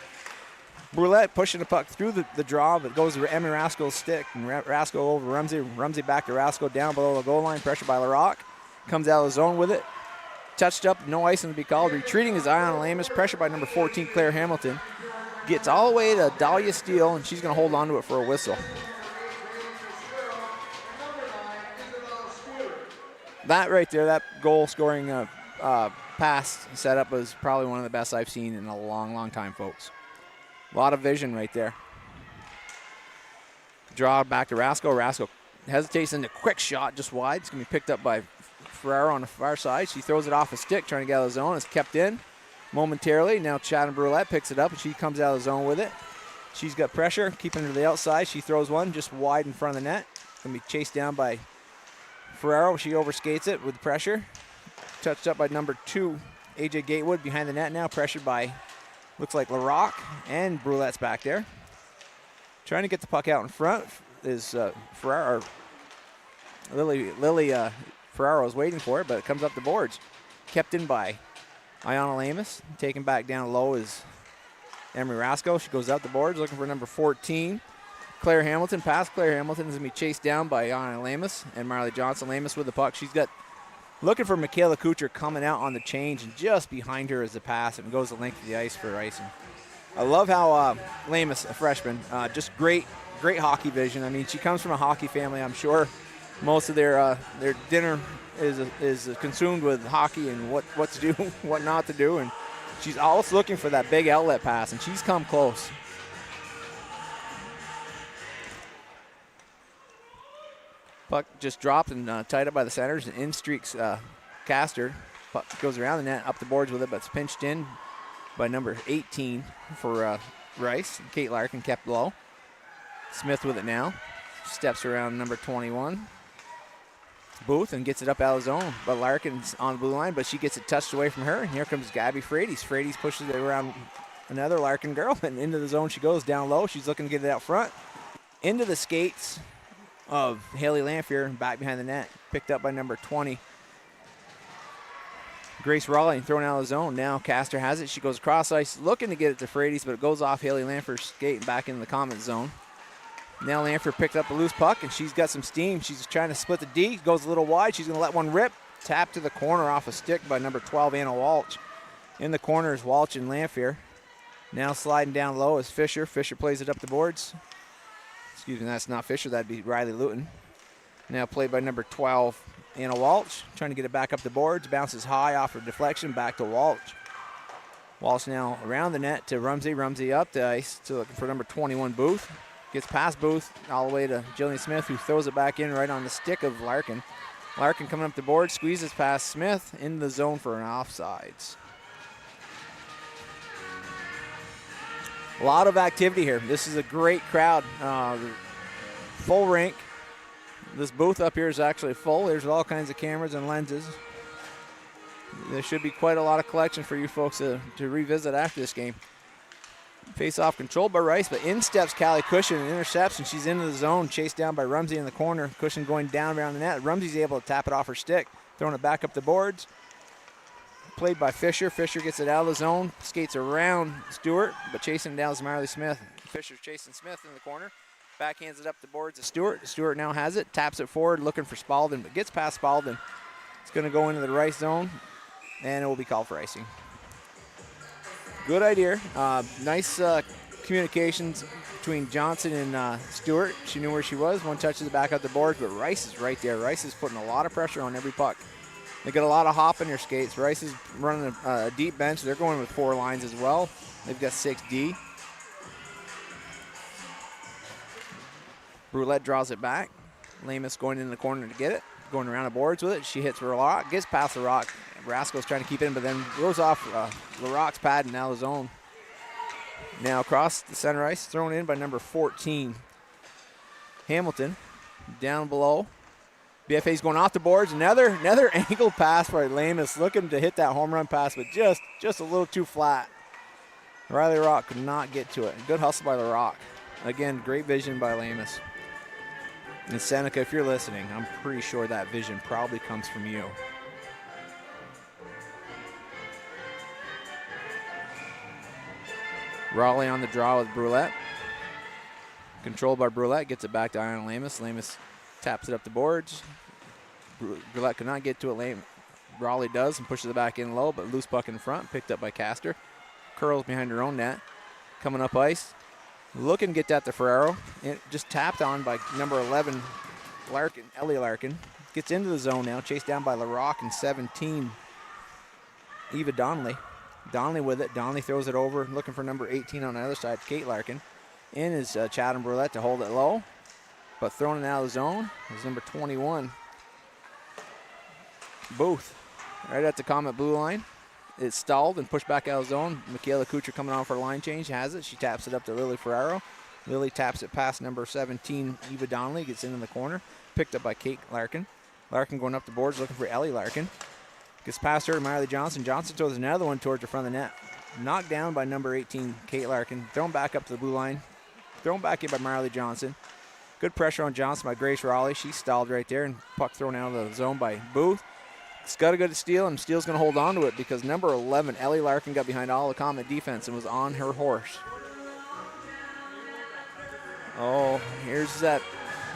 Brulette pushing the puck through the draw, but goes to Emery Rascal's stick, and Rascal over Rumsey. Rumsey back to Rascal down below the goal line, pressure by LaRock. Comes out of the zone with it. Touched up, no icing to be called. Retreating is Iona Lamus, pressure by number 14, Claire Hamilton. Gets all the way to Dahlia Steele, and she's going to hold on to it for a whistle. That right there, that goal-scoring pass setup was probably one of the best I've seen in a long, long time, folks. A lot of vision right there. Draw back to Rascal. Rascal hesitates in the quick shot, just wide. It's going to be picked up by Ferraro on the far side. She throws it off a stick, trying to get out of the zone. It's kept in momentarily. Now Chad Brulette picks it up, and she comes out of the zone with it. She's got pressure, keeping her to the outside. She throws one just wide in front of the net. Going to be chased down by Ferraro. She overskates it with pressure. Touched up by number 2, AJ Gatewood behind the net now. Pressured by, looks like LaRock, and Brulette's back there. Trying to get the puck out in front is Ferraro. Lily Ferraro is waiting for it, but it comes up the boards. Kept in by Iona Lamus. Taken back down low is Emery Rasco. She goes out the boards looking for number 14. Claire Hamilton, past Claire Hamilton, is going to be chased down by Iona Lamus and Marley Johnson. Lamus with the puck. She's got, looking for Michaela Kucher coming out on the change, and just behind her is the pass, and goes the length of the ice for icing. I love how Lamus, a freshman, just great hockey vision. I mean, she comes from a hockey family. I'm sure most of their dinner is consumed with hockey and what to do, what not to do, and she's always looking for that big outlet pass, and she's come close. Puck just dropped and tied up by the centers, and in streaks Caster. Puck goes around the net, up the boards with it, but it's pinched in by number 18 for Rice. Kate Larkin kept low. Smith with it now. Steps around number 21. Booth and gets it up out of the zone, but Larkin's on the blue line, but she gets it touched away from her, and here comes Gabby Frades. Frades pushes it around another Larkin girl, and into the zone she goes, down low. She's looking to get it out front. Into the skates of Haley Lanphier, and back behind the net. Picked up by number 20. Grace Raleigh thrown out of the zone. Now Castor has it. She goes across ice, looking to get it to Frades, but it goes off Haley Lanphier's skate and back into the Comets zone. Now Lanphier picked up a loose puck, and she's got some steam. She's trying to split the D. Goes a little wide. She's going to let one rip. Tap to the corner off a stick by number 12, Anna Walsh. In the corner is Walsh and Lanphier. Now sliding down low is Fisher. Fisher plays it up the boards. Excuse me, that's not Fisher. That'd be Riley Luton. Now played by number 12, Anna Walsh. Trying to get it back up the boards. Bounces high off her deflection. Back to Walsh. Walsh now around the net to Rumsey. Rumsey up the ice to looking for number 21, Booth. Gets past Booth all the way to Jillian Smith, who throws it back in right on the stick of Larkin. Larkin coming up the board, squeezes past Smith into the zone for an offsides. A lot of activity here. This is a great crowd. Full rink. This booth up here is actually full. There's all kinds of cameras and lenses. There should be quite a lot of collection for you folks to revisit after this game. Face-off controlled by Rice, but in steps Callie Cushion and intercepts, and she's into the zone, chased down by Rumsey in the corner. Cushion going down around the net. Rumsey's able to tap it off her stick, throwing it back up the boards. Played by Fisher. Fisher gets it out of the zone, skates around Stewart, but chasing down is Marley Smith. Fisher's chasing Smith in the corner. Backhands it up the boards to Stewart. Stewart now has it, taps it forward, looking for Spalding, but gets past Spalding. It's going to go into the Rice zone, and it will be called for icing. Good idea. Nice communications between Johnson and Stewart. She knew where she was. One touches it back up the board, but Rice is right there. Rice is putting a lot of pressure on every puck. They got a lot of hop in their skates. Rice is running a deep bench. They're going with 4 lines as well. They've got 6D. Brulette draws it back. Lamus going in the corner to get it. Going around the boards with it. She hits Larocque, gets past Larocque. Rascal's trying to keep it in, but then goes off Larocque's pad and now the zone. Now across the center ice, thrown in by number 14. Hamilton down below. BFA's going off the boards. Another angle pass by Lamus, looking to hit that home run pass, but just a little too flat. Riley Larocque could not get to it. Good hustle by Larocque. Again, great vision by Lamus. And Seneca, if you're listening, I'm pretty sure that vision probably comes from you. Raleigh on the draw with Brulette. Controlled by Brulette, gets it back to Iron Lamus. Lamus taps it up the boards. Brulette could not get to it. Raleigh does and pushes it back in low, but loose puck in front, picked up by Castor. Curls behind her own net. Coming up ice. Looking to get that to Ferraro. It just tapped on by number 11, Larkin, Ellie Larkin. Gets into the zone now, chased down by Larocque and 17, Eva Donnelly. Donnelly with it. Donnelly throws it over, looking for number 18 on the other side, Kate Larkin. In is Chatham Brulette to hold it low, but throwing it out of the zone is number 21, Booth. Right at the Comet blue line. It's stalled and pushed back out of the zone. Michaela Kucher coming on for a line change, has it. She taps it up to Lily Ferraro. Lily taps it past number 17, Eva Donnelly, gets into the corner. Picked up by Kate Larkin. Larkin going up the boards looking for Ellie Larkin. Gets past her to Miley Johnson. Johnson throws another one towards the front of the net. Knocked down by number 18, Kate Larkin. Thrown back up to the blue line. Thrown back in by Marley Johnson. Good pressure on Johnson by Grace Raleigh. She stalled right there, and puck thrown out of the zone by Booth. It's got to go to Steele, and Steele's going to hold on to it because number 11, Ellie Larkin, got behind all the Comet defense and was on her horse. Oh, here's that.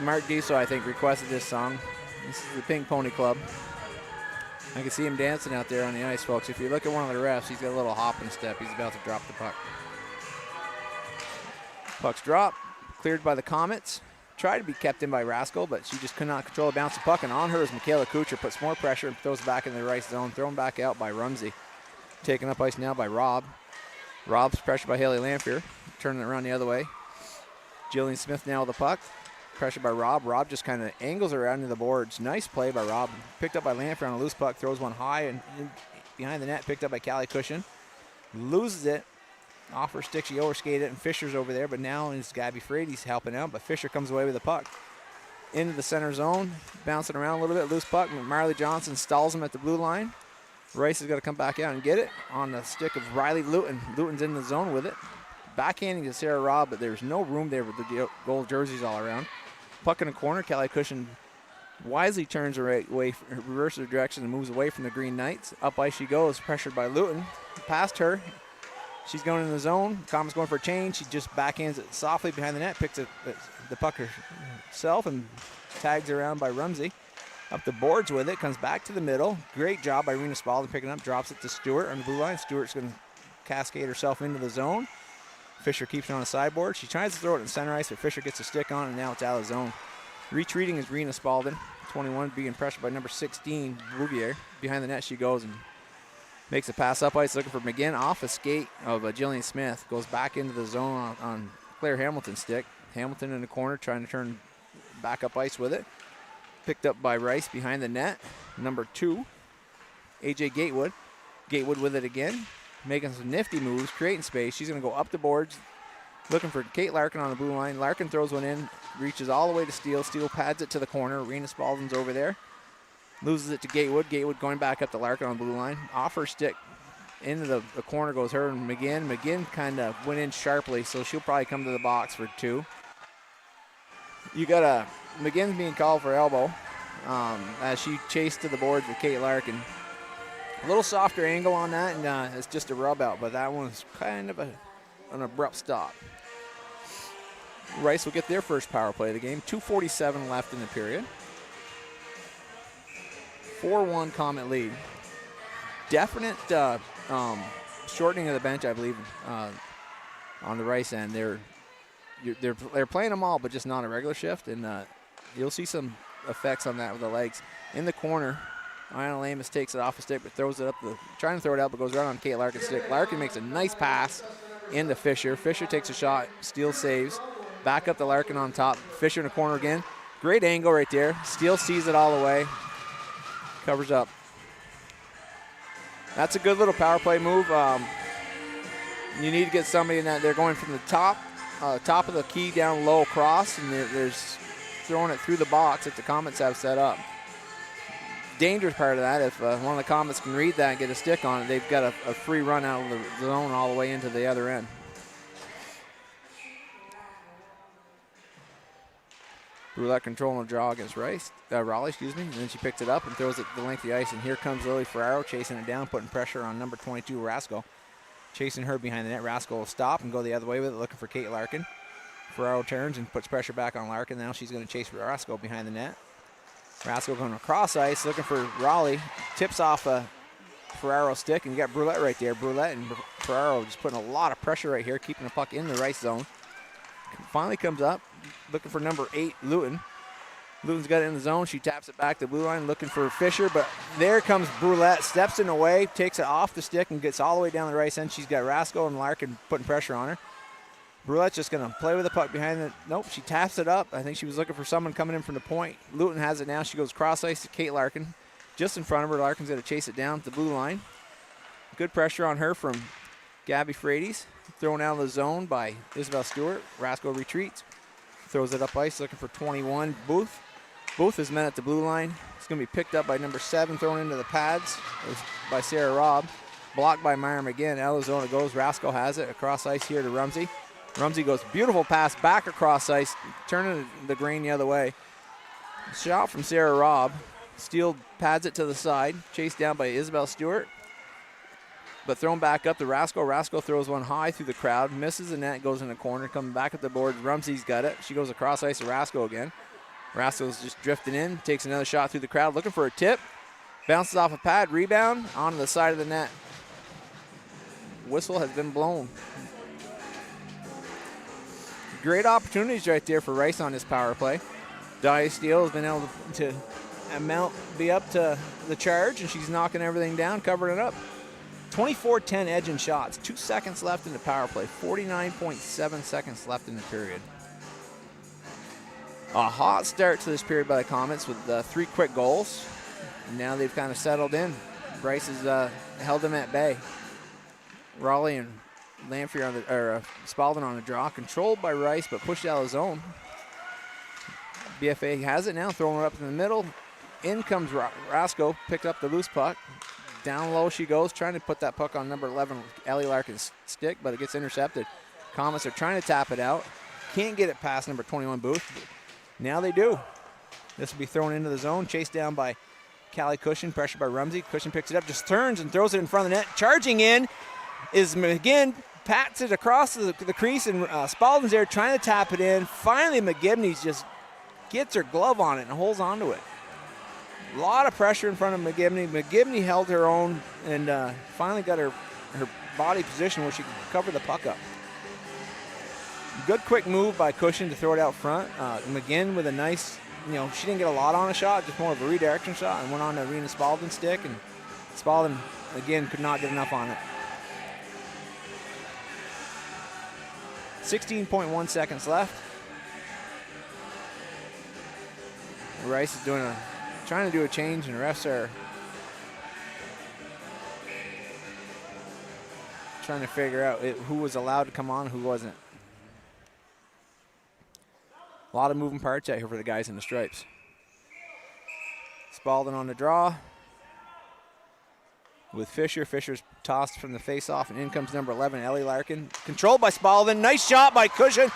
Mark Diesel, I think, requested this song. This is the Pink Pony Club. I can see him dancing out there on the ice, folks. If you look at one of the refs, he's got a little hop and step. He's about to drop the puck. Puck's dropped, cleared by the Comets. Tried to be kept in by Rascal, but she just could not control the bounce of the puck. And on her is Michaela Kucher, puts more pressure and throws it back in the Rice zone. Thrown back out by Rumsey. Taken up ice now by Rob. Rob's pressured by Haley Lanphier. Turning it around the other way. Jillian Smith now with the puck. Pressured by Rob. Rob just kind of angles her out into the boards. Nice play by Rob. Picked up by Lanphier on a loose puck. Throws one high and behind the net. Picked up by Callie Cushion. Loses it. Off her stick, she overskated it, and Fisher's over there, but now it's Gabby Frades helping out, but Fisher comes away with the puck. into the center zone, bouncing around a little bit, loose puck. Marley Johnson stalls him at the blue line. Rice is going to come back out and get it on the stick of Riley Luton. Luton's in the zone with it. Backhanding to Sarah Robb, but there's no room there with the gold jerseys all around. Puck in the corner, Kelly Cushion wisely turns her way, reverses her direction and moves away from the Green Knights. Up ice she goes, pressured by Luton. Past her, she's going in the zone. Comets going for a change. She just backhands it softly behind the net, picks it, the puck herself and tags around by Rumsey. Up the boards with it, comes back to the middle. Great job by Rena Spalding picking up, drops it to Stewart on the blue line. Stewart's going to cascade herself into the zone. Fisher keeps it on the sideboard. She tries to throw it in center ice, but Fisher gets a stick on it, and now it's out of zone. Retreating is Rena Spalding, 21, being pressured by number 16, Bouvier. Behind the net she goes and makes a pass up ice, looking for McGinn off a skate of Jillian Smith. Goes back into the zone on Claire Hamilton's stick. Hamilton in the corner trying to turn back up ice with it. Picked up by Rice behind the net. Number 2, AJ Gatewood. Gatewood with it again. Making some nifty moves, creating space. She's going to go up the boards, looking for Kate Larkin on the blue line. Larkin throws one in, reaches all the way to Steele. Steele pads it to the corner. Rena Spalding's over there. Loses it to Gatewood. Gatewood going back up to Larkin on the blue line. Off her stick. Into the corner goes her and McGinn. McGinn kind of went in sharply, so she'll probably come to the box for 2. You got McGinn's being called for elbow as she chased to the boards with Kate Larkin. A little softer angle on that, and it's just a rub out, but that one's kind of an abrupt stop. Rice will get their first power play of the game. 2:47 left in the period. 4-1 Comet lead. Definite shortening of the bench, I believe, on the Rice end. They're playing them all, but just not a regular shift, and you'll see some effects on that with the legs. In the corner, Iona Lamus takes it off a stick, but throws it up trying to throw it out, but goes right on Kate Larkin's stick. Larkin makes a nice pass into Fisher. Fisher takes a shot, Steele saves. Back up to Larkin on top. Fisher in the corner again. Great angle right there. Steele sees it all the way. Covers up. That's a good little power play move. You need to get somebody in that. They're going from the top of the key down low across, and there's throwing it through the box that the Comets have set up. Dangerous part of that, if one of the Comets can read that and get a stick on it, they've got a free run out of the zone all the way into the other end. Roulette controlling a draw against Raleigh, and then she picks it up and throws it the length of the ice, and here comes Lily Ferraro chasing it down, putting pressure on number 22, Rasco. Chasing her behind the net. Rasco will stop and go the other way with it, looking for Kate Larkin. Ferraro turns and puts pressure back on Larkin. Now she's going to chase Rasco behind the net. Rasco going across ice, looking for Raleigh. Tips off a Ferraro stick, and you got Brulette right there. Brulette and Ferraro just putting a lot of pressure right here, keeping the puck in the Rice zone. Finally comes up, looking for number 8, Luton. Luton's got it in the zone. She taps it back to the blue line, looking for Fisher, but there comes Brulette, steps in the way, takes it off the stick, and gets all the way down the Rice end. She's got Rasco and Larkin putting pressure on her. Brulette's just going to play with the puck behind the... Nope, she taps it up. I think she was looking for someone coming in from the point. Luton has it now. She goes cross ice to Kate Larkin. Just in front of her, Larkin's going to chase it down to the blue line. Good pressure on her from Gabby Frades. Thrown out of the zone by Isabel Stewart. Rasco retreats. Throws it up ice, looking for 21, Booth. Booth is met at the blue line. It's going to be picked up by number 7, thrown into the pads by Sarah Robb. Blocked by Myra McGinn. Arizona goes. Rasco has it. Across ice here to Rumsey. Rumsey goes, beautiful pass back across ice, turning the grain the other way. Shot from Sarah Robb. Steele pads it to the side. Chased down by Isabel Stewart. But thrown back up to Rasco. Rasco throws one high through the crowd. Misses the net, goes in the corner. Coming back at the board. Rumsey's got it. She goes across ice to Rasco again. Rasco's just drifting in. Takes another shot through the crowd. Looking for a tip. Bounces off a pad. Rebound onto the side of the net. Whistle has been blown. Great opportunities right there for Rice on this power play. Dahlia Steele has been able to be up to the charge, and she's knocking everything down, covering it up. 24-10 edge and shots. 2 seconds left in the power play. 49.7 seconds left in the period. A hot start to this period by the Comets with 3 quick goals. And now they've kind of settled in. Bryce has held them at bay. Raleigh and Spalding on the draw. Controlled by Rice, but pushed out of the zone. BFA has it now, throwing it up in the middle. In comes Rasco, picked up the loose puck. Down low she goes, trying to put that puck on number 11, Ellie Larkin's stick, but it gets intercepted. Comets are trying to tap it out. Can't get it past number 21 Booth. Now they do. This will be thrown into the zone, chased down by Callie Cushion, pressured by Rumsey. Cushion picks it up, just turns and throws it in front of the net. Charging in is McGinn, pats it across the crease, and Spalding's there trying to tap it in. Finally, McGibney just gets her glove on it and holds onto it. A lot of pressure in front of McGibney. McGibney held her own and finally got her body position where she could cover the puck up. Good quick move by Cushion to throw it out front. McGinn with a nice, she didn't get a lot on a shot, just more of a redirection shot, and went on to Arena Spalding's stick, and Spalding, again, could not get enough on it. 16.1 seconds left. Rice is trying to do a change, and the refs are trying to figure out who was allowed to come on, who wasn't. A lot of moving parts out here for the guys in the stripes. Spalding on the draw with Fisher. Fisher's tossed from the face-off, and in comes number 11, Ellie Larkin. Controlled by Spalding. Nice shot by Cushion.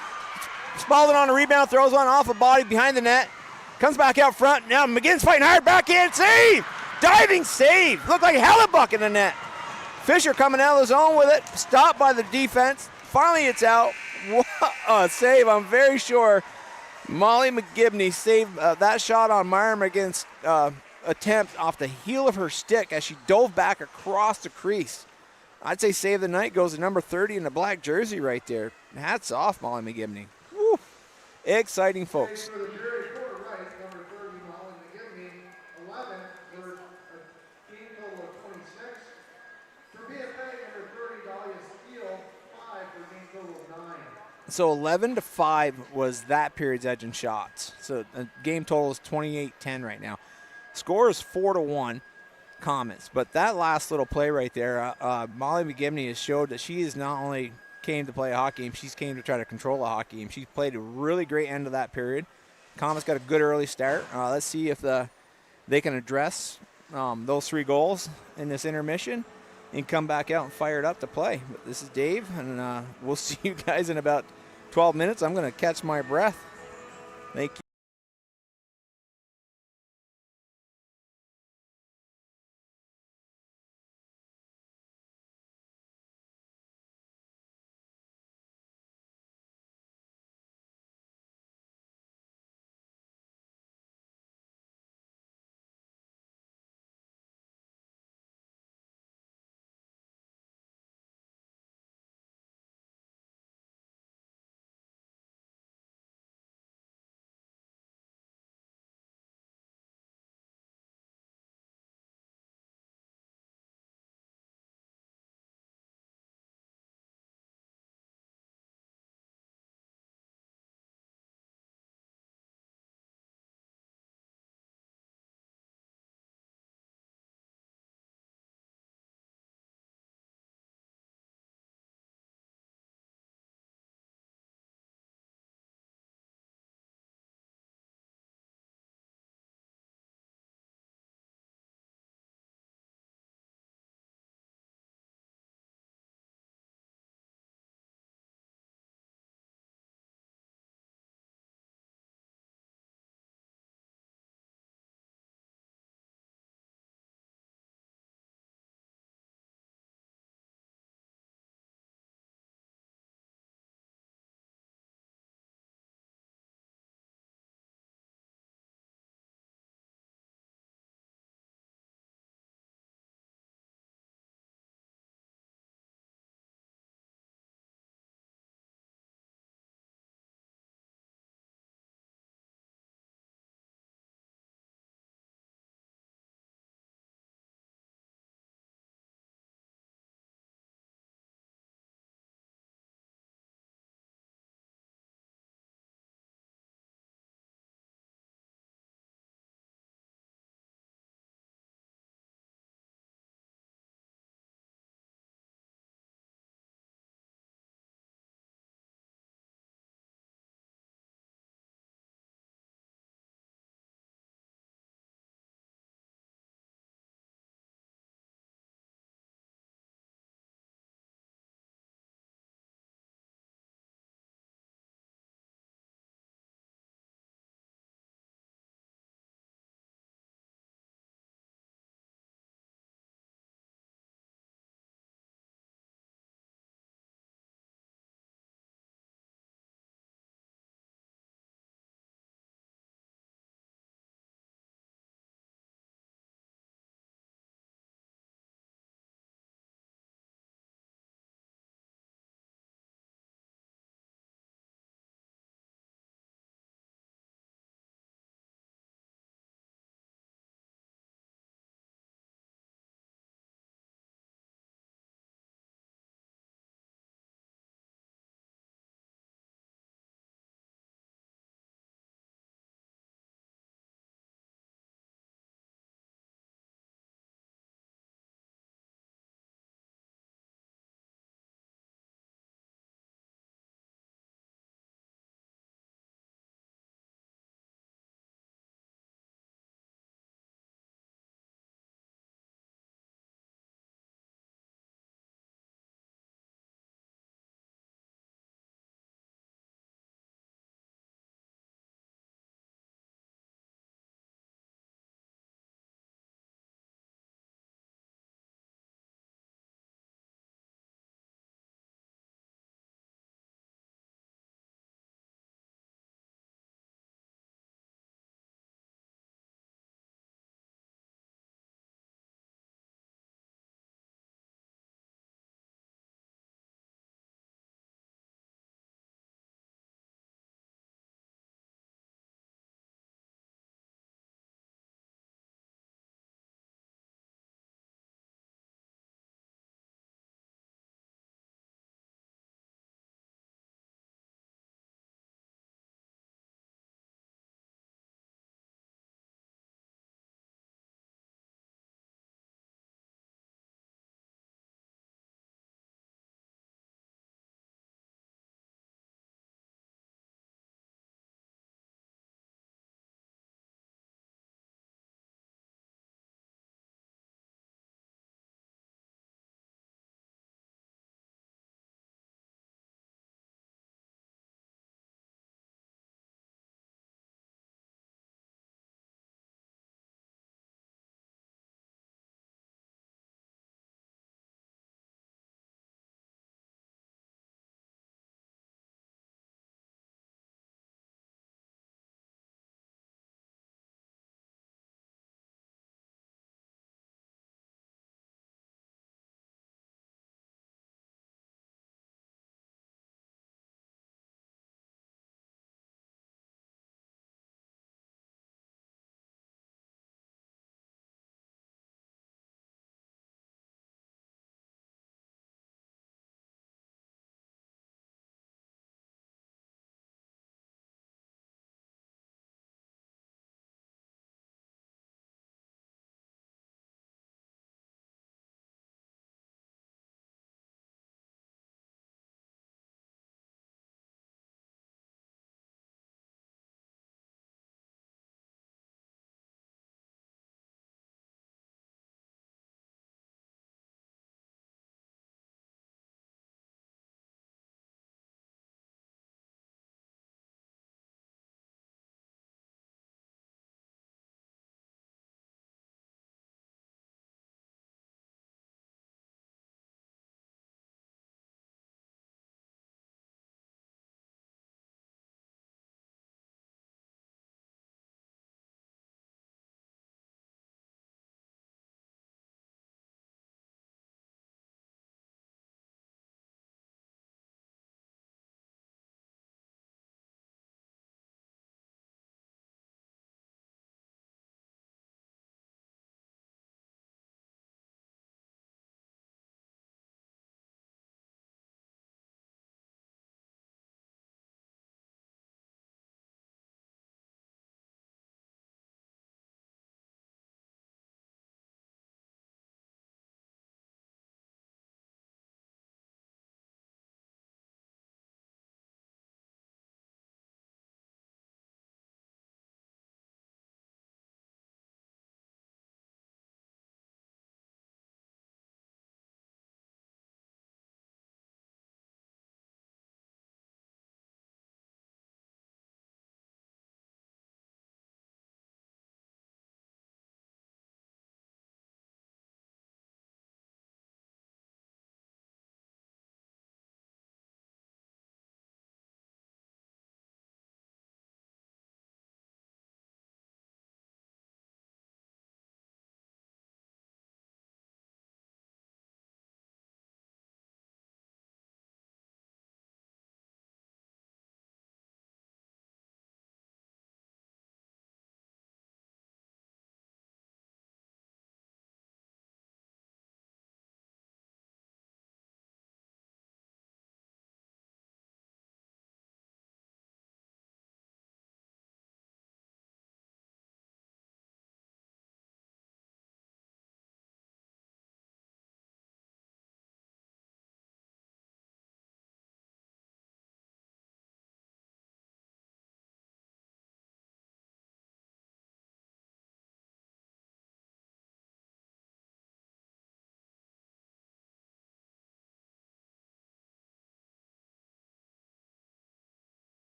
Spalding on a rebound, throws one off a body behind the net. Comes back out front. Now McGinn's fighting hard. Backhand save. Diving save. Looked like Hellebuck in the net. Fisher coming out of the zone with it. Stopped by the defense. Finally it's out. What a save. I'm very sure Molly McGibney saved that shot on Meyer McGinn's attempt off the heel of her stick as she dove back across the crease. I'd say save the night goes to number 30 in the black jersey right there. Hats off, Molly McGibney. Woo. Exciting, folks. For the jury, quarter right, number 30, Molly McGibney, 11 for a team total of 26. For BFA, number 30, Dahlia Steele, 5 for a team total of 9. So 11-5 was that period's edge in shots. So the game total is 28-10 right now. Score is 4-1 Comets. But that last little play right there, Molly McGibney has showed that she is not only came to play a hockey game, she's came to try to control a hockey game. She played a really great end of that period. Comets got a good early start. Let's see if they can address those 3 goals in this intermission and come back out and fire it up to play. But this is Dave, and we'll see you guys in about 12 minutes. I'm going to catch my breath. Thank you.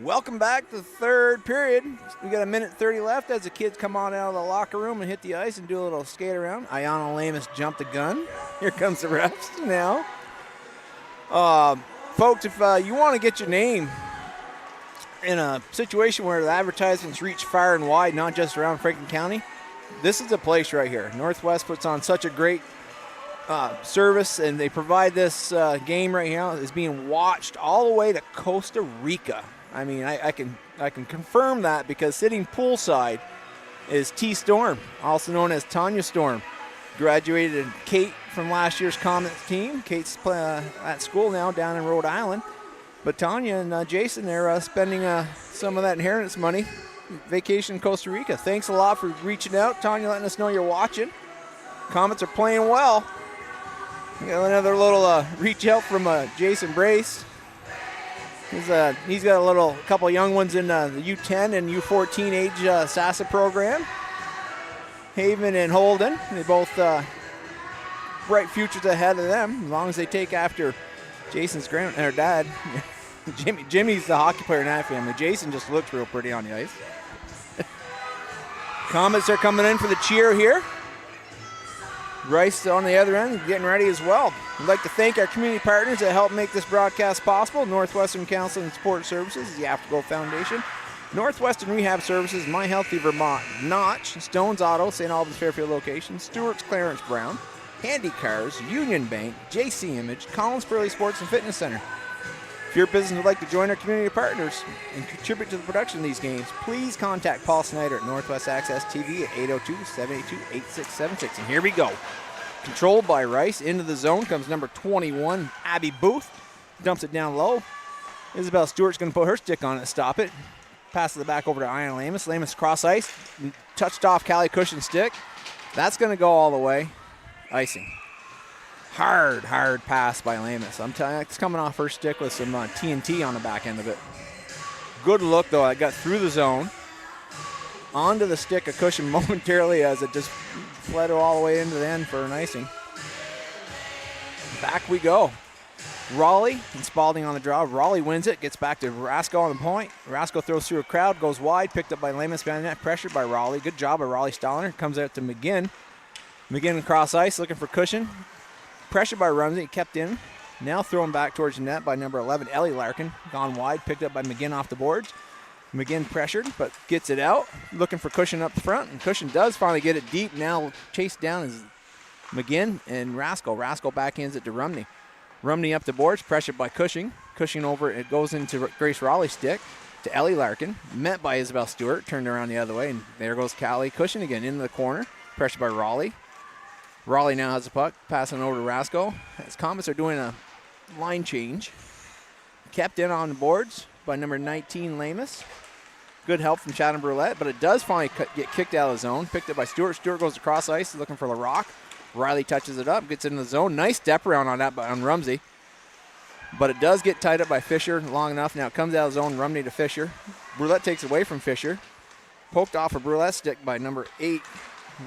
Welcome back to the third period. We got a minute 30 left as the kids come on out of the locker room and hit the ice and do a little skate around. Ayana Lamus jumped the gun. Here comes the refs now. Folks, if you want to get your name in a situation where the advertisements reach far and wide, not just around Franklin County, this is the place right here. Northwest puts on such a great service, and they provide this game right now is being watched all the way to Costa Rica. I mean, I can confirm that because sitting poolside is T Storm, also known as Tanya Storm. Graduated Kate from last year's Comets team. Kate's at school now down in Rhode Island. But Tanya and Jason, they're spending some of that inheritance money, vacation in Costa Rica. Thanks a lot for reaching out. Tanya letting us know you're watching. Comets are playing well. We got another little reach out from Jason Brace. He's got a couple young ones in the U10 and U14 age SASA program. Haven and Holden, they both bright futures ahead of them, as long as they take after Jason's dad. Jimmy's the hockey player in that family. Jason just looks real pretty on the ice. Comets are coming in for the cheer here. Rice on the other end, getting ready as well. We'd like to thank our community partners that help make this broadcast possible. Northwestern Counseling and Support Services, the Afterglow Foundation, Northwestern Rehab Services, My Healthy Vermont, Notch, Stone's Auto, St. Albans Fairfield location, Stewart's Clarence Brown, Handy Cars, Union Bank, JC Image, Collins Burley Sports and Fitness Center. If your business would like to join our community partners and contribute to the production of these games, please contact Paul Snyder at Northwest Access TV at 802-782-8676. And here we go. Controlled by Rice. Into the zone comes number 21, Abby Booth. Dumps it down low. Isabel Stewart's going to put her stick on it to stop it. Passes it back over to Ian Lamus. Lamus cross ice. Touched off Callie Cushion's stick. That's going to go all the way. Icing. Hard pass by Lamus. I'm telling you, it's coming off her stick with some TNT on the back end of it. Good look, though. I got through the zone. Onto the stick of Cushion momentarily as it just fled all the way into the end for an icing. Back we go. Raleigh and Spalding on the draw. Raleigh wins it. Gets back to Rasco on the point. Rasco throws through a crowd. Goes wide. Picked up by Lamus behind the net. Pressured by Raleigh. Good job by Raleigh stalling her. Comes out to McGinn. McGinn across ice looking for Cushion. Pressured by Rumsey, kept in. Now thrown back towards the net by number 11, Ellie Larkin. Gone wide, picked up by McGinn off the boards. McGinn pressured, but gets it out. Looking for Cushion up front, and Cushion does finally get it deep. Now chased down is McGinn and Rascal. Rascal backhands it to Rumney. Rumney up the boards, pressured by Cushing. Cushing over, it goes into Grace Raleigh's stick to Ellie Larkin. Met by Isabel Stewart, turned around the other way, and there goes Callie Cushing again into the corner. Pressured by Raleigh. Raleigh now has the puck, passing over to Rasco. As Comets are doing a line change. Kept in on the boards by number 19, Lamus. Good help from Chatham Brulette, but it does finally get kicked out of the zone. Picked up by Stewart. Stewart goes across ice, looking for LaRock. Riley touches it up, gets into the zone. Nice step around on that on Rumsey. But it does get tied up by Fisher long enough. Now it comes out of the zone, Rumney to Fisher. Brulette takes it away from Fisher. Poked off a Brulette stick by number 8,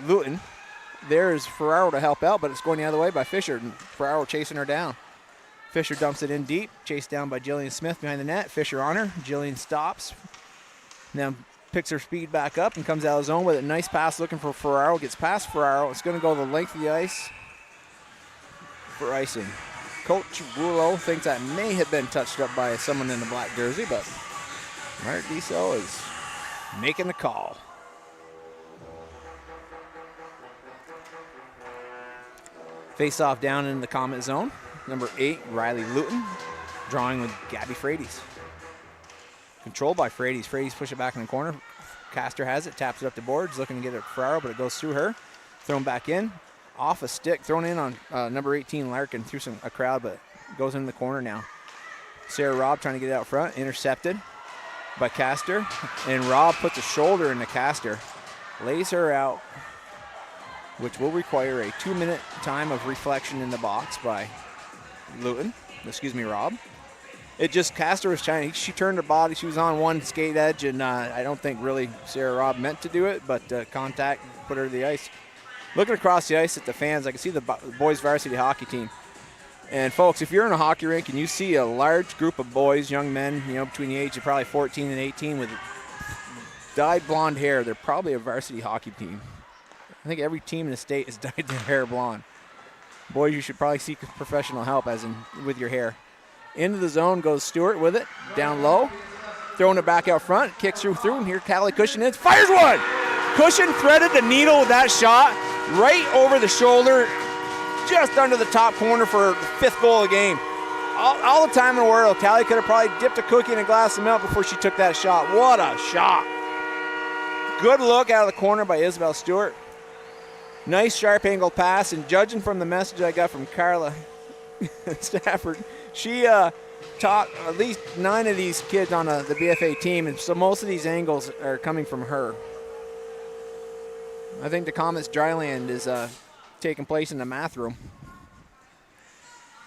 Luton. There is Ferraro to help out, but it's going the other way by Fisher. Ferraro chasing her down. Fisher dumps it in deep, chased down by Jillian Smith behind the net. Fisher on her. Jillian stops. Now picks her speed back up and comes out of the zone with a nice pass looking for Ferraro. Gets past Ferraro. It's going to go the length of the ice for icing. Coach Rulo thinks that may have been touched up by someone in the black jersey, but Mark Diesel is making the call. Face off down in the Comet zone. Number 8, Riley Luton, drawing with Gabby Frades. Controlled by Frades. Frades push it back in the corner. Castor has it, taps it up the boards, looking to get it to Ferraro, but it goes through her. Thrown back in, off a stick, thrown in on number 18, Larkin, through a crowd, but goes in the corner now. Sarah Robb trying to get it out front, intercepted by Castor, and Robb puts a shoulder into Castor, lays her out, which will require a 2-minute time of reflection in the box by Robb. It just, Castor was trying, she turned her body, she was on one skate edge, and I don't think really Sarah Robb meant to do it, but contact put her to the ice. Looking across the ice at the fans, I can see the boys varsity hockey team. And folks, if you're in a hockey rink and you see a large group of boys, young men, between the age of probably 14 and 18 with dyed blonde hair, they're probably a varsity hockey team. I think every team in the state has dyed their hair blonde. Boys, you should probably seek professional help, as in with your hair. Into the zone goes Stewart with it, down low, throwing it back out front, kicks through, and here Callie Cushion is, fires one! Cushion threaded the needle with that shot, right over the shoulder, just under the top corner for the 5th goal of the game. All the time in the world, Callie could have probably dipped a cookie in a glass of milk before she took that shot. What a shot. Good look out of the corner by Isabel Stewart. Nice sharp angle pass, and judging from the message I got from Carla Stafford, she taught at least 9 of these kids on the BFA team, and so most of these angles are coming from her. I think the Comets dryland is taking place in the math room.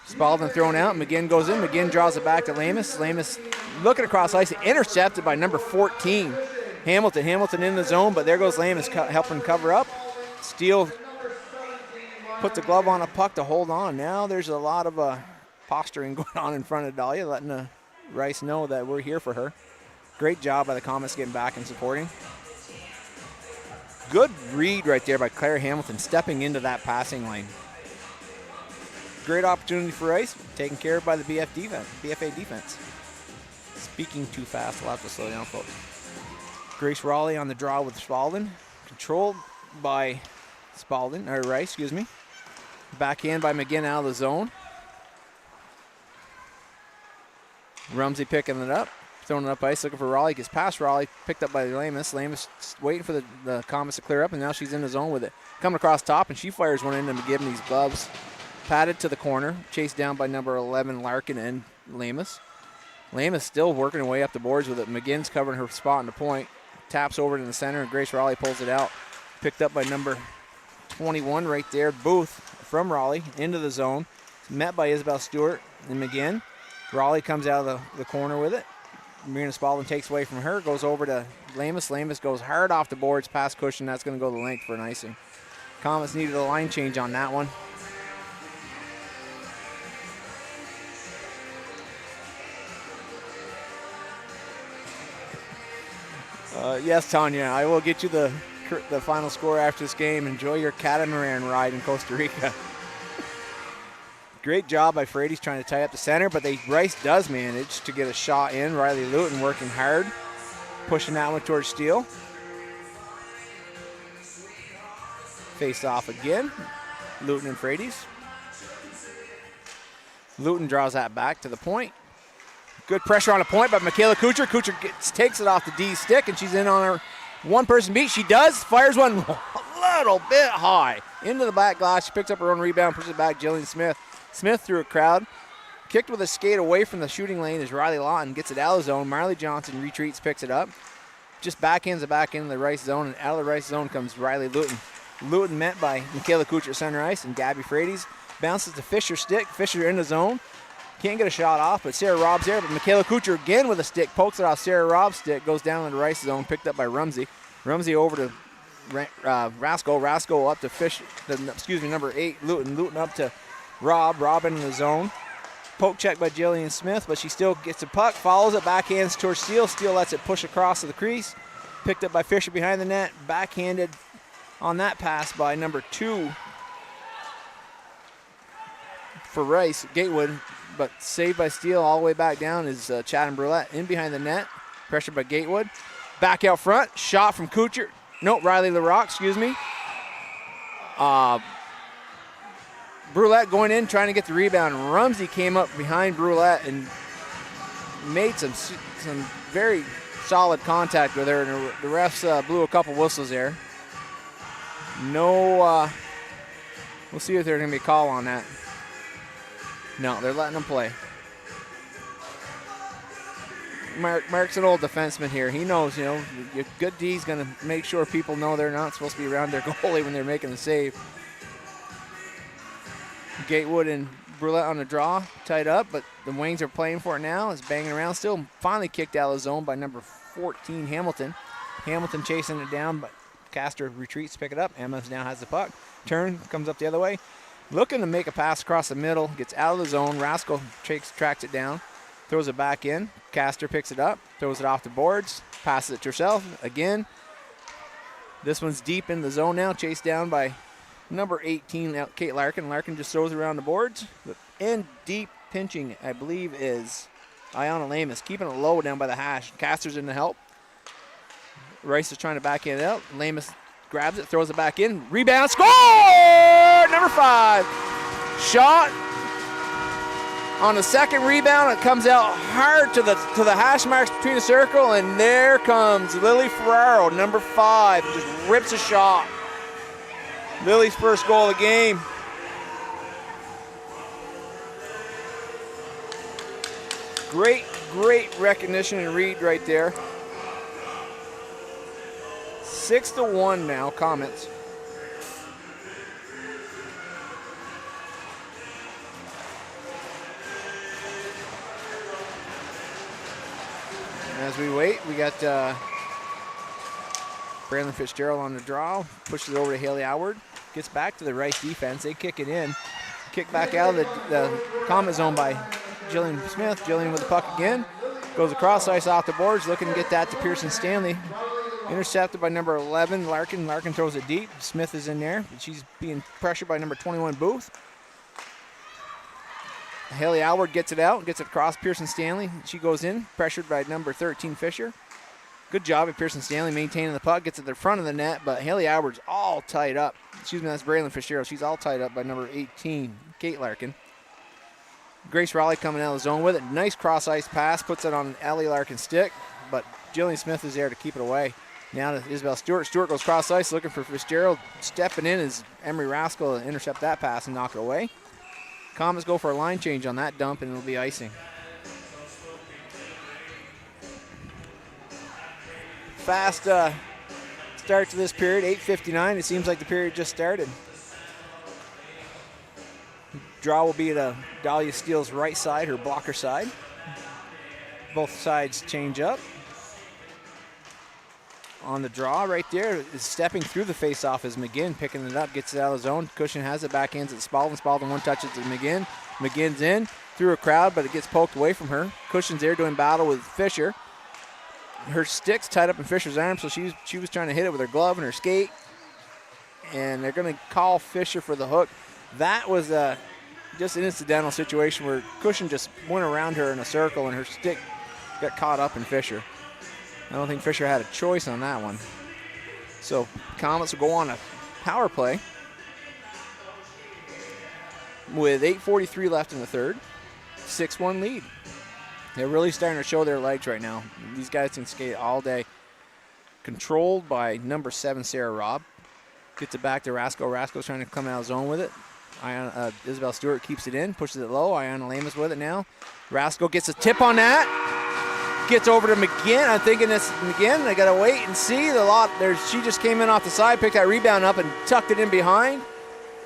Spalding thrown out. McGinn goes in. McGinn draws it back to Lamus. Lamus looking across ice, intercepted by number 14, Hamilton. Hamilton in the zone, but there goes Lamus helping cover up. Steele puts the glove on a puck to hold on. Now there's a lot of posturing going on in front of Dahlia, letting Rice know that we're here for her. Great job by the Comets getting back and supporting. Good read right there by Claire Hamilton, stepping into that passing lane. Great opportunity for Rice, taken care of by the BFA defense. Speaking too fast, we'll have to slow down, folks. Grace Raleigh on the draw with Spalding. Controlled by Rice, excuse me. Backhand by McGinn out of the zone. Rumsey picking it up. Throwing it up ice, looking for Raleigh. Gets past Raleigh, picked up by Lamus. Lamus waiting for the Comets to clear up, and now she's in the zone with it. Coming across top, and she fires one into McGinn. These gloves patted to the corner. Chased down by number 11, Larkin and Lamus. Lamus still working her way up the boards with it. McGinn's covering her spot in the point. Taps over to the center, and Grace Raleigh pulls it out. Picked up by number 21 right there, Booth from Raleigh into the zone. Met by Isabel Stewart and McGinn. Raleigh comes out of the corner with it. Marina Spalding takes away from her, goes over to Lamus. Lamus goes hard off the boards, past Cushion. That's going to go the length for an icing. Comets needed a line change on that one. Yes, Tanya, I will get you the final score after this game. Enjoy your catamaran ride in Costa Rica. Great job by Frady's trying to tie up the center, but Rice does manage to get a shot in. Riley Luton working hard, pushing that one towards Steele. Face off again, Luton and Frady's. Luton draws that back to the point. Good pressure on a point by Michaela Kucher. Kucher takes it off the D stick, and she's in on her one-person beat. She does, fires one a little bit high into the back glass. She picks up her own rebound, pushes it back. Jillian Smith. Smith through a crowd. Kicked with a skate away from the shooting lane as Riley Lawton gets it out of the zone. Marley Johnson retreats, picks it up. Just backhands it back into the Rice zone, and out of the Rice zone comes Riley Luton. Luton met by Michaela Kucher at center ice, and Gabby Frady's bounces to Fisher's stick. Fisher in the zone. Can't get a shot off, but Sarah Robb's there. But Michaela Kucher again with a stick, pokes it off Sarah Robb's stick, goes down into Rice zone, picked up by Rumsey. Rumsey over to Rasco. Rasco up to Fisher, number 8, Luton. Luton up to Robb. Robb in the zone. Poke check by Jillian Smith, but she still gets a puck, follows it, backhands towards Steele. Steele lets it push across to the crease. Picked up by Fisher behind the net, backhanded on that pass by number 2 for Rice, Gatewood. But saved by Steele all the way back down is Chatham Brulette in behind the net. Pressured by Gatewood. Back out front. Shot from Kucher. No, Riley LaRock, excuse me. Brulette going in, trying to get the rebound. Rumsey came up behind Brulette and made some very solid contact with her. And the refs blew a couple whistles there. No, we'll see if there's going to be a call on that. No, they're letting them play. Mark's an old defenseman here. He knows, your good D's going to make sure people know they're not supposed to be around their goalie when they're making the save. Gatewood and Brulette on the draw, tied up, but the Wings are playing for it now. It's banging around still. Finally kicked out of the zone by number 14, Hamilton. Hamilton chasing it down, but Castor retreats to pick it up. Emma now has the puck. Turn, comes up the other way. Looking to make a pass across the middle. Gets out of the zone. Rascal tracks it down. Throws it back in. Caster picks it up. Throws it off the boards. Passes it to herself. Again. This one's deep in the zone now. Chased down by number 18, Kate Larkin. Larkin just throws it around the boards. And deep pinching, I believe, is Ayanna Lamus. Keeping it low down by the hash. Caster's in to help. Rice is trying to back it out. Lamus grabs it, throws it back in. Rebound, score! Number 5. Shot on the second rebound. It comes out hard to the hash marks between the circle, and there comes Lily Ferraro, number 5. Just rips a shot. Lily's first goal of the game. Great recognition and read right there. 6-1 now, Comets. As we wait, we got Brandon Fitzgerald on the draw. Pushes it over to Haley Howard. Gets back to the Rice defense. They kick it in. Kick back out of the Comet zone by Jillian Smith. Jillian with the puck again. Goes across ice off the boards. Looking to get that to Pearson Stanley. Intercepted by number 11, Larkin. Larkin throws it deep. Smith is in there. She's being pressured by number 21, Booth. Haley Howard gets it out, gets it across Pearson Stanley. She goes in, pressured by number 13, Fisher. Good job at Pearson Stanley maintaining the puck. Gets it to the front of the net, but Haley Howard's all tied up. Excuse me, that's Braylon Fitzgerald. She's all tied up by number 18, Kate Larkin. Grace Raleigh coming out of the zone with it. Nice cross-ice pass, puts it on Allie Larkin's stick, but Jillian Smith is there to keep it away. Now to Isabel Stewart. Stewart goes cross-ice looking for Fitzgerald. Stepping in is Emery Rascal to intercept that pass and knock it away. Comets go for a line change on that dump, and it'll be icing. Fast start to this period, 8:59. It seems like the period just started. Draw will be to Dahlia Steele's right side, her blocker side. Both sides change up. On the draw right there is stepping through the face-off is McGinn, picking it up, gets it out of the zone. Cushion has it, backhands it Spalding. Spalding one touches to McGinn. McGinn's in through a crowd, but it gets poked away from her. Cushion's there doing battle with Fisher. Her stick's tied up in Fisher's arm, so she was trying to hit it with her glove and her skate. And they're going to call Fisher for the hook. That was just an incidental situation where Cushion just went around her in a circle and her stick got caught up in Fisher. I don't think Fisher had a choice on that one. So Comets will go on a power play with 8:43 left in the third. 6-1 lead. They're really starting to show their legs right now. These guys can skate all day. Controlled by number 7, Sarah Robb. Gets it back to Rascal. Rascal's trying to come out of zone with it. Isabel Stewart keeps it in, pushes it low. Ayanna Lamus with it now. Rascal gets a tip on that. Gets over to McGinn. I'm thinking it's McGinn. I gotta wait and see. She just came in off the side, picked that rebound up, and tucked it in behind.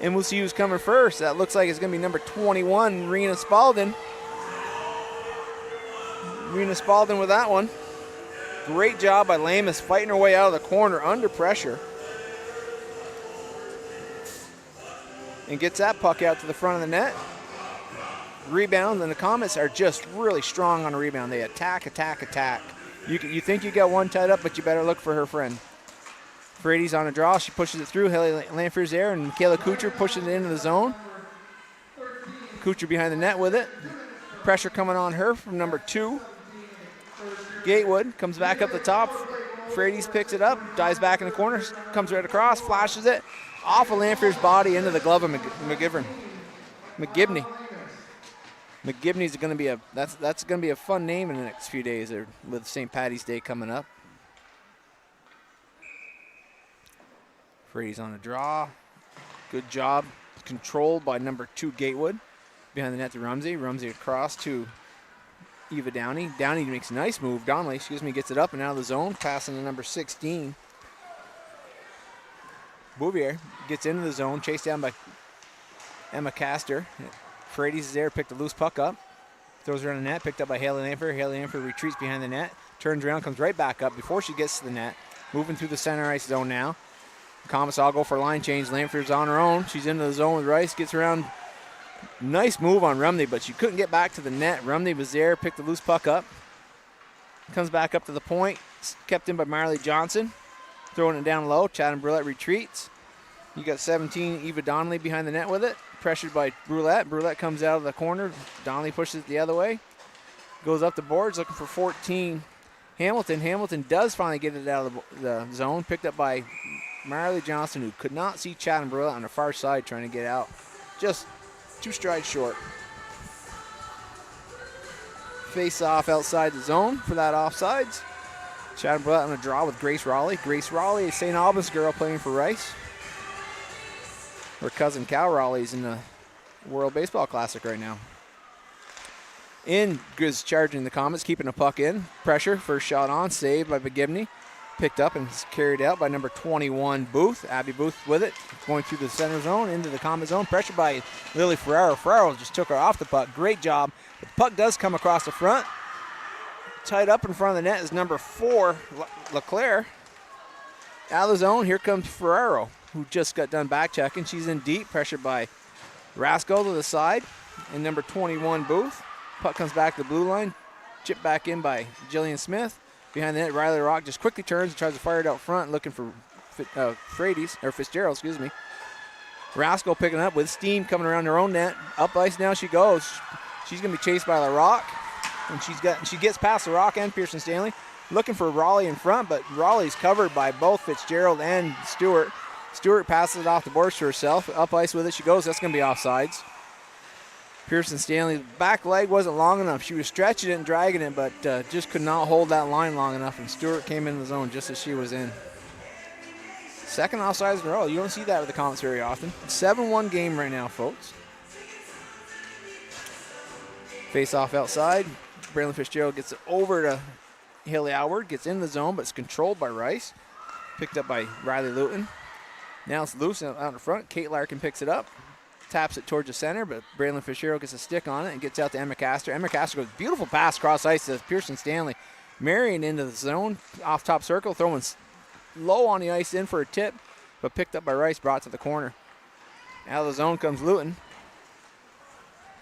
And we'll see who's coming first. That looks like it's gonna be number 21, Rena Spalding. Rena Spalding with that one. Great job by Lamus, fighting her way out of the corner under pressure. And gets that puck out to the front of the net. Rebound, and the Comets are just really strong on a rebound. They attack. You think you got one tied up, but you better look for her friend. Brady's on a draw. She pushes it through. Haley Lanfear's there, and Michaela Kuchar pushes it into the zone. Kuchar behind the net with it. Pressure coming on her from number 2. Gatewood comes back up the top. Frady's picks it up, dives back in the corner, comes right across, flashes it off of Lanfear's body into the glove of McGibney. McGibney's going to be that's going to be a fun name in the next few days with St. Patty's Day coming up. Frady's on a draw. Good job. Controlled by number 2, Gatewood. Behind the net to Rumsey. Rumsey across to Eva Downey. Downey makes a nice move. Donnelly, gets it up and out of the zone. Passing to number 16. Bouvier gets into the zone. Chased down by Emma Castor. Frady's there, picked a loose puck up. Throws her on the net, picked up by Haley Lanfear. Haley Lanfear retreats behind the net. Turns around, comes right back up before she gets to the net. Moving through the center ice zone now. Comets all go for line change. Lanfear's on her own. She's into the zone with Rice. Gets around. Nice move on Rumney, but she couldn't get back to the net. Rumney was there, picked the loose puck up. Comes back up to the point. Kept in by Marley Johnson. Throwing it down low. Chatham Brulette retreats. You got 17, Eva Donnelly behind the net with it. Pressured by Brulette. Brulette comes out of the corner. Donnelly pushes it the other way. Goes up the boards looking for 14. Hamilton. Hamilton does finally get it out of the zone. Picked up by Marley Johnson, who could not see Chatham Brulette on the far side trying to get out. Just 2 strides short. Face off outside the zone for that offsides. Chatham Brulette on a draw with Grace Raleigh. Grace Raleigh, a St. Albans girl playing for Rice. Her cousin Cal Raleigh's in the World Baseball Classic right now. In is charging the Comets, keeping the puck in. Pressure, first shot on, saved by McGibney. Picked up and carried out by number 21, Booth. Abby Booth with it, going through the center zone, into the Comet zone. Pressure by Lily Ferraro. Ferraro just took her off the puck. Great job. But the puck does come across the front. Tied up in front of the net is number 4, LeClaire. Out of the zone, here comes Ferraro, who just got done back checking. She's in deep, pressured by Rascal to the side, and number 21, Booth. Puck comes back to the blue line, chipped back in by Jillian Smith. Behind the net, Riley Rock just quickly turns and tries to fire it out front, looking for Fitzgerald, excuse me. Rascal picking up with steam coming around her own net. Up ice now she goes. She's going to be chased by LaRock, and she gets past LaRock and Pearson Stanley. Looking for Raleigh in front, but Raleigh's covered by both Fitzgerald and Stewart. Stewart passes it off the boards to herself. Up ice with it she goes. That's going to be offsides. Pearson Stanley's back leg wasn't long enough. She was stretching it and dragging it, but just could not hold that line long enough, and Stewart came in the zone just as she was in. Second offsides in a row. You don't see that with the Comets very often. 7-1 game right now, folks. Face off outside. Braylon Fitzgerald gets it over to Haley Howard, gets in the zone, but it's controlled by Rice. Picked up by Riley Luton. Now it's loose out in front. Kate Larkin picks it up. Taps it towards the center, but Braylon Fitzgerald gets a stick on it and gets out to Emma Castor. Emma Castor goes beautiful pass across ice to Pearson Stanley. Marion into the zone, off top circle, throwing low on the ice in for a tip, but picked up by Rice, brought to the corner. Out of the zone comes Luton.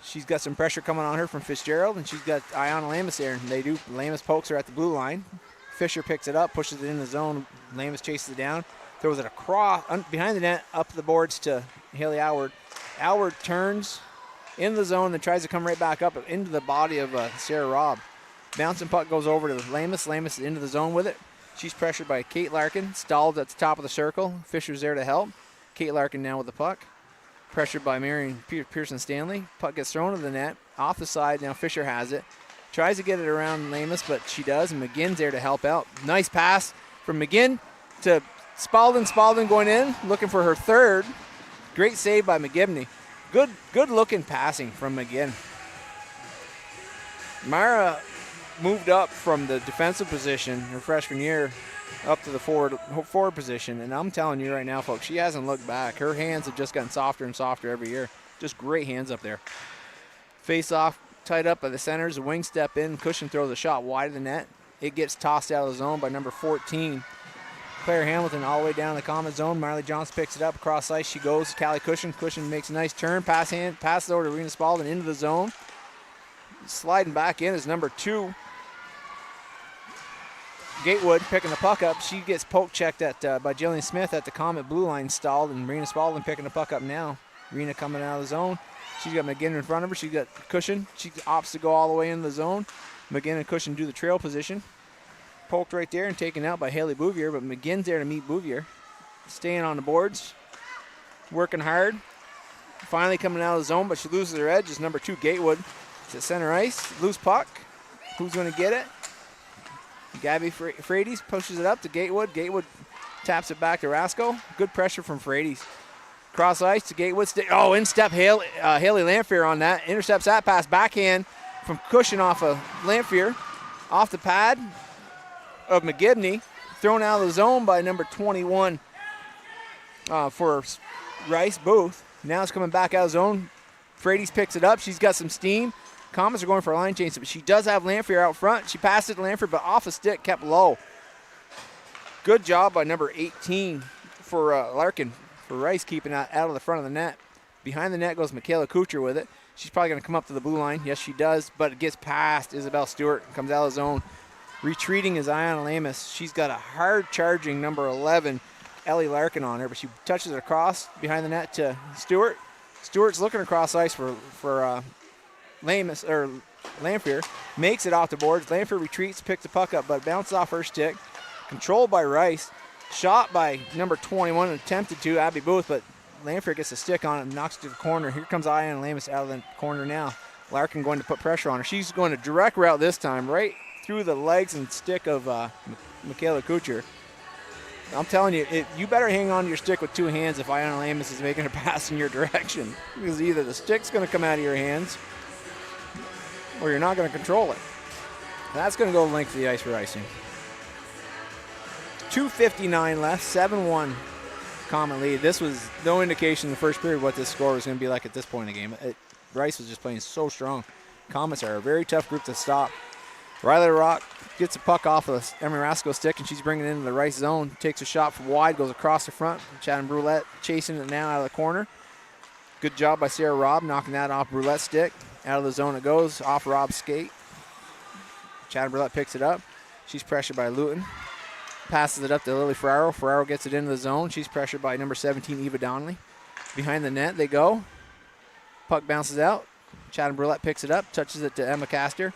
She's got some pressure coming on her from Fitzgerald, and she's got Ayanna Lamas there, and they do. Lamas pokes her at the blue line. Fisher picks it up, pushes it in the zone. Lamas chases it down, throws it across, behind the net, up the boards to Haley Howard. Howard turns in the zone and tries to come right back up into the body of Sarah Robb. Bouncing puck goes over to Lamas. Lamas is into the zone with it. She's pressured by Kate Larkin. Stalled at the top of the circle. Fisher's there to help. Kate Larkin now with the puck. Pressured by Marion Pearson Stanley. Puck gets thrown to the net. Off the side. Now Fisher has it. Tries to get it around Lamas, but she does. And McGinn's there to help out. Nice pass from McGinn to Spalding. Spalding going in, looking for her third. Great save by McGibney. Good looking passing from McGinn. Mara moved up from the defensive position her freshman year up to the forward position, and I'm telling you right now, folks, she hasn't looked back. Her hands have just gotten softer and softer every year. Just great hands up there. Face off, tied up by the centers. A wing step in. Cushion throws a shot wide of the net. It gets tossed out of the zone by number 14. Claire Hamilton all the way down the Comet zone. Marley Johnson picks it up across ice. She goes. Callie Cushion. Cushion makes a nice turn. Passes over to Rena Spalding into the zone. Sliding back in is number 2. Gatewood picking the puck up. She gets poke checked at by Jillian Smith at the Comet blue line, stalled, and Rena Spalding picking the puck up now. Rena coming out of the zone. She's got McGinn in front of her. She's got Cushion. She opts to go all the way into the zone. McGinn and Cushion do the trail position. Poked right there and taken out by Haley Bouvier, but McGinn's there to meet Bouvier. Staying on the boards, working hard. Finally coming out of the zone, but she loses her edge. It's number 2, Gatewood. It's at center ice. Loose puck. Who's going to get it? Gabby Frades pushes it up to Gatewood. Gatewood taps it back to Rasco. Good pressure from Frades. Cross ice to Gatewood. In step Haley Lamphere on that. Intercepts that pass. Backhand from Cushion off of Lamphere. Off the pad of McGibney. Thrown out of the zone by number 21 for Rice Booth. Now it's coming back out of zone. Frades picks it up. She's got some steam. Comets are going for a line change, but she does have Lamphere out front. She passed it to Lamphere, but off a stick, kept low. Good job by number 18 for Larkin. For Rice keeping out of the front of the net. Behind the net goes Michaela Kuchar with it. She's probably going to come up to the blue line. Yes, she does, but it gets past Isabel Stewart. Comes out of the zone. Retreating is Ayanna Lamus. She's got a hard-charging number 11, Ellie Larkin, on her, but she touches it across behind the net to Stewart. Stewart's looking across ice for Lamus, or Lanphier. Makes it off the boards. Lanphier retreats, picks the puck up, but bounces off her stick. Controlled by Rice. Shot by number 21, attempted to, Abby Booth, but Lanphier gets a stick on it and knocks it to the corner. Here comes Ayanna Lamus out of the corner now. Larkin going to put pressure on her. She's going to direct route this time, right through the legs and stick of Michaela Kuchar. I'm telling you, you better hang on to your stick with two hands if Ayanna Lamus is making a pass in your direction, because either the stick's going to come out of your hands or you're not going to control it. That's going to go length of the ice for icing. 2:59 left, 7-1 Comet lead. This was no indication in the first period what this score was going to be like at this point in the game. Rice was just playing so strong. Comets are a very tough group to stop. Riley Rock gets a puck off of Emery Rasco's stick, and she's bringing it into the Rice zone. Takes a shot from wide, goes across the front. Chad Brulette chasing it now out of the corner. Good job by Sarah Robb, knocking that off Brulette's stick. Out of the zone it goes, off Robb's skate. Chad Brulette picks it up. She's pressured by Luton. Passes it up to Lily Ferraro. Ferraro gets it into the zone. She's pressured by number 17, Eva Donnelly. Behind the net they go. Puck bounces out. Chad Brulette picks it up, touches it to Emma Castor.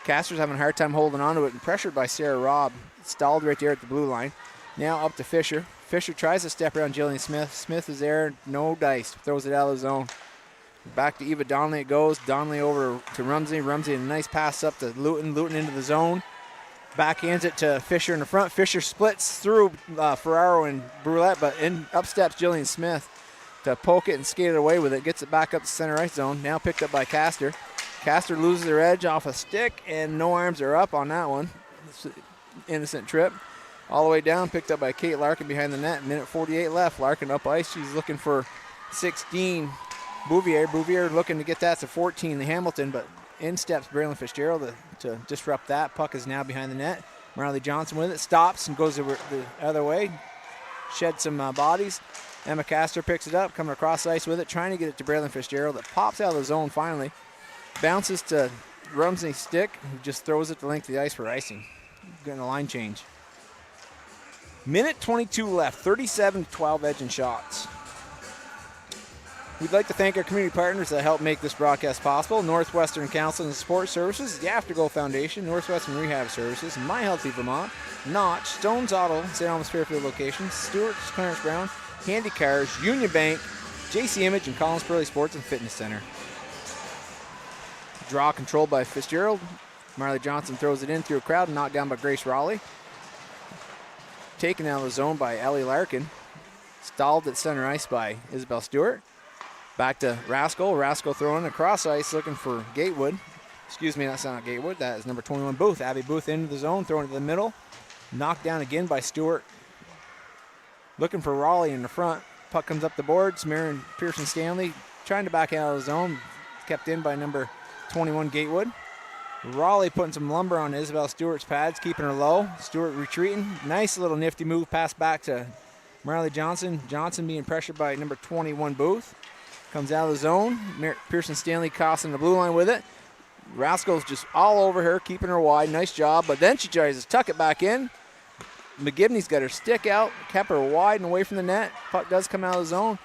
Castor's having a hard time holding on to it and pressured by Sarah Robb. Stalled right there at the blue line. Now up to Fisher. Fisher tries to step around Jillian Smith. Smith is there, no dice. Throws it out of the zone. Back to Eva Donnelly it goes. Donnelly over to Rumsey. Rumsey, a nice pass up to Luton. Luton into the zone. Backhands it to Fisher in the front. Fisher splits through Ferraro and Brulette, but up steps Jillian Smith to poke it and skate it away with it. Gets it back up to center right zone. Now picked up by Castor. Castor loses her edge off a stick, and no arms are up on that one. It's an innocent trip. All the way down, picked up by Kate Larkin behind the net. Minute 48 left. Larkin up ice. She's looking for 16. Bouvier. Bouvier looking to get that to 14, the Hamilton, but in steps Braylon Fitzgerald to disrupt that. Puck is now behind the net. Marley Johnson with it. Stops and goes the other way. Sheds some bodies. Emma Castor picks it up, coming across ice with it, trying to get it to Braylon Fitzgerald. It pops out of the zone finally. Bounces to Rumsey's stick, who just throws it the length of the ice for icing. Getting a line change. Minute 22 left, 37-12 edge and shots. We'd like to thank our community partners that help make this broadcast possible. Northwestern Council and Support Services, the Afterglow Foundation, Northwestern Rehab Services, My Healthy Vermont, Notch, Stone's Auto, St. Almas Fairfield locations, Stewart's Clarence Brown, Handy Cars, Union Bank, JC Image, and Collins Pearly Sports and Fitness Center. Draw controlled by Fitzgerald. Marley Johnson throws it in through a crowd and knocked down by Grace Raleigh. Taken out of the zone by Ellie Larkin. Stalled at center ice by Isabel Stewart. Back to Raskol. Raskol throwing across ice looking for Gatewood. Excuse me, that's not Gatewood. That is number 21, Booth. Abby Booth into the zone, throwing it to the middle. Knocked down again by Stewart. Looking for Raleigh in the front. Puck comes up the boards. Marion Pearson Stanley trying to back out of the zone. Kept in by number 21, Gatewood. Raleigh putting some lumber on Isabel Stewart's pads, keeping her low. Stewart retreating. Nice little nifty move. Pass back to Marley Johnson. Johnson being pressured by number 21, Booth. Comes out of the zone. Pearson Stanley crossing the blue line with it. Rascal's just all over her, keeping her wide. Nice job. But then she tries to tuck it back in. McGivney's got her stick out, kept her wide and away from the net. Puck does come out of the zone.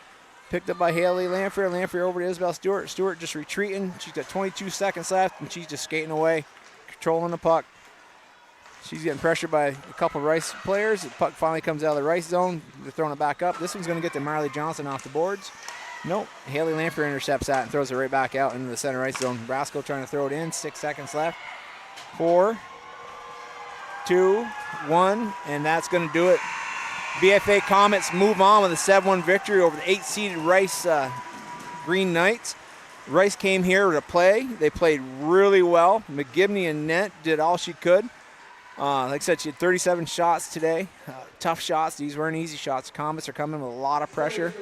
Picked up by Haley Lanphier. Lanphier over to Isabel Stewart. Stewart just retreating. She's got 22 seconds left, and she's just skating away, controlling the puck. She's getting pressured by a couple of Rice players. The puck finally comes out of the Rice zone. They're throwing it back up. This one's going to get to Marley Johnson off the boards. Nope. Haley Lanphier intercepts that and throws it right back out into the center Rice zone. Brasco trying to throw it in. 6 seconds left. 4, 2, 1, and that's going to do it. BFA Comets move on with a 7-1 victory over the 8-seeded Rice Green Knights. Rice came here to play. They played really well. McGivney and net did all she could. Like I said, she had 37 shots today. Tough shots. These weren't easy shots. Comets are coming with a lot of pressure.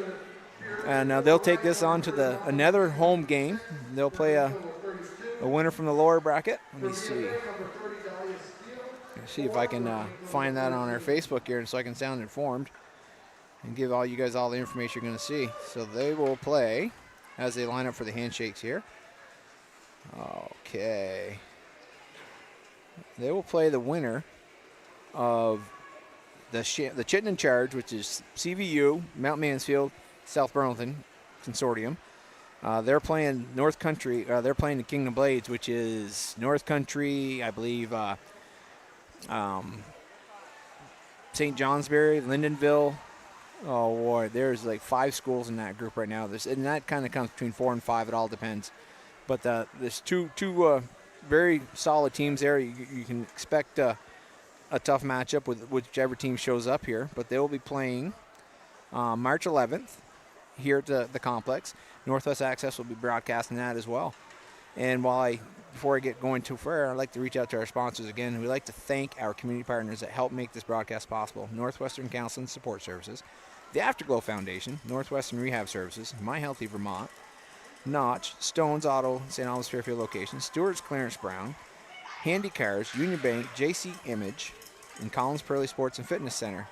And they'll take this on to another home game. They'll play a winner from the lower bracket. Let me see. See if I can find that on our Facebook here so I can sound informed. and give all you guys all the information you're going to see. So they will play as they line up for the handshakes here. Okay. They will play the winner of the Chittenden Charge, which is CVU, Mount Mansfield, South Burlington Consortium. They're playing North Country. They're playing the Kingdom Blades, which is North Country, I believe, St. Johnsbury, Lindenville. Oh, boy, there's like 5 schools in that group right now. And that kind of comes between 4 and 5. It all depends. But there's two very solid teams there. You can expect a tough matchup with whichever team shows up here. But they will be playing March 11th here at the complex. Northwest Access will be broadcasting that as well. And before I get going too far, I'd like to reach out to our sponsors again. We'd like to thank our community partners that help make this broadcast possible. Northwestern Counseling Support Services, the Afterglow Foundation, Northwestern Rehab Services, My Healthy Vermont, Notch, Stones Auto, St. Albans Fairfield location, Stewart's Clarence Brown, Handy Cars, Union Bank, JC Image, and Collins Pearly Sports and Fitness Center.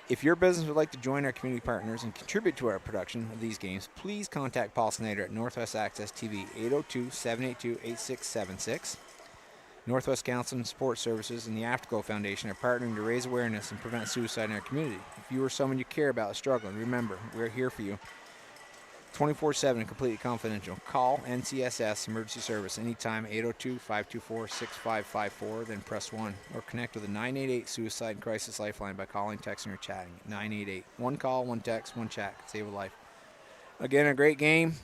If your business would like to join our community partners and contribute to our production of these games, please contact Paul Snyder at Northwest Access TV, 802-782-8676. Northwest Counseling and Support Services and the Afterglow Foundation are partnering to raise awareness and prevent suicide in our community. If you or someone you care about is struggling, remember, we're here for you. 24/7 and completely confidential. Call NCSS Emergency Service anytime, 802-524-6554, then press 1. Or connect with the 988 Suicide and Crisis Lifeline by calling, texting, or chatting. 988. One call, one text, one chat. Could save a life. Again, a great game.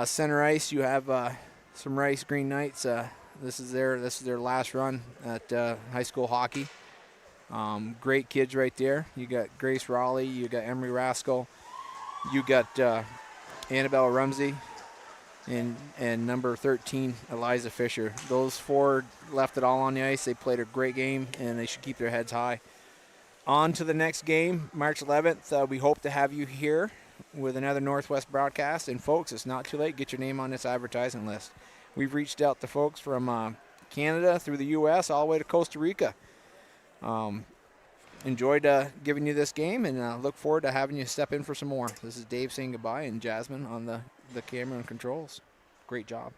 Center ice, you have some Rice Green Knights. This is their last run at high school hockey. Great kids right there. You got Grace Raleigh. You got Emery Rascal. You got Annabelle Rumsey and number 13, Eliza Fisher. Those 4 left it all on the ice. They played a great game, and they should keep their heads high. On to the next game, March 11th. We hope to have you here with another Northwest broadcast. And, folks, it's not too late. Get your name on this advertising list. We've reached out to folks from Canada through the U.S. all the way to Costa Rica. Enjoyed giving you this game, and look forward to having you step in for some more. This is Dave saying goodbye, and Jasmine on the camera and controls. Great job.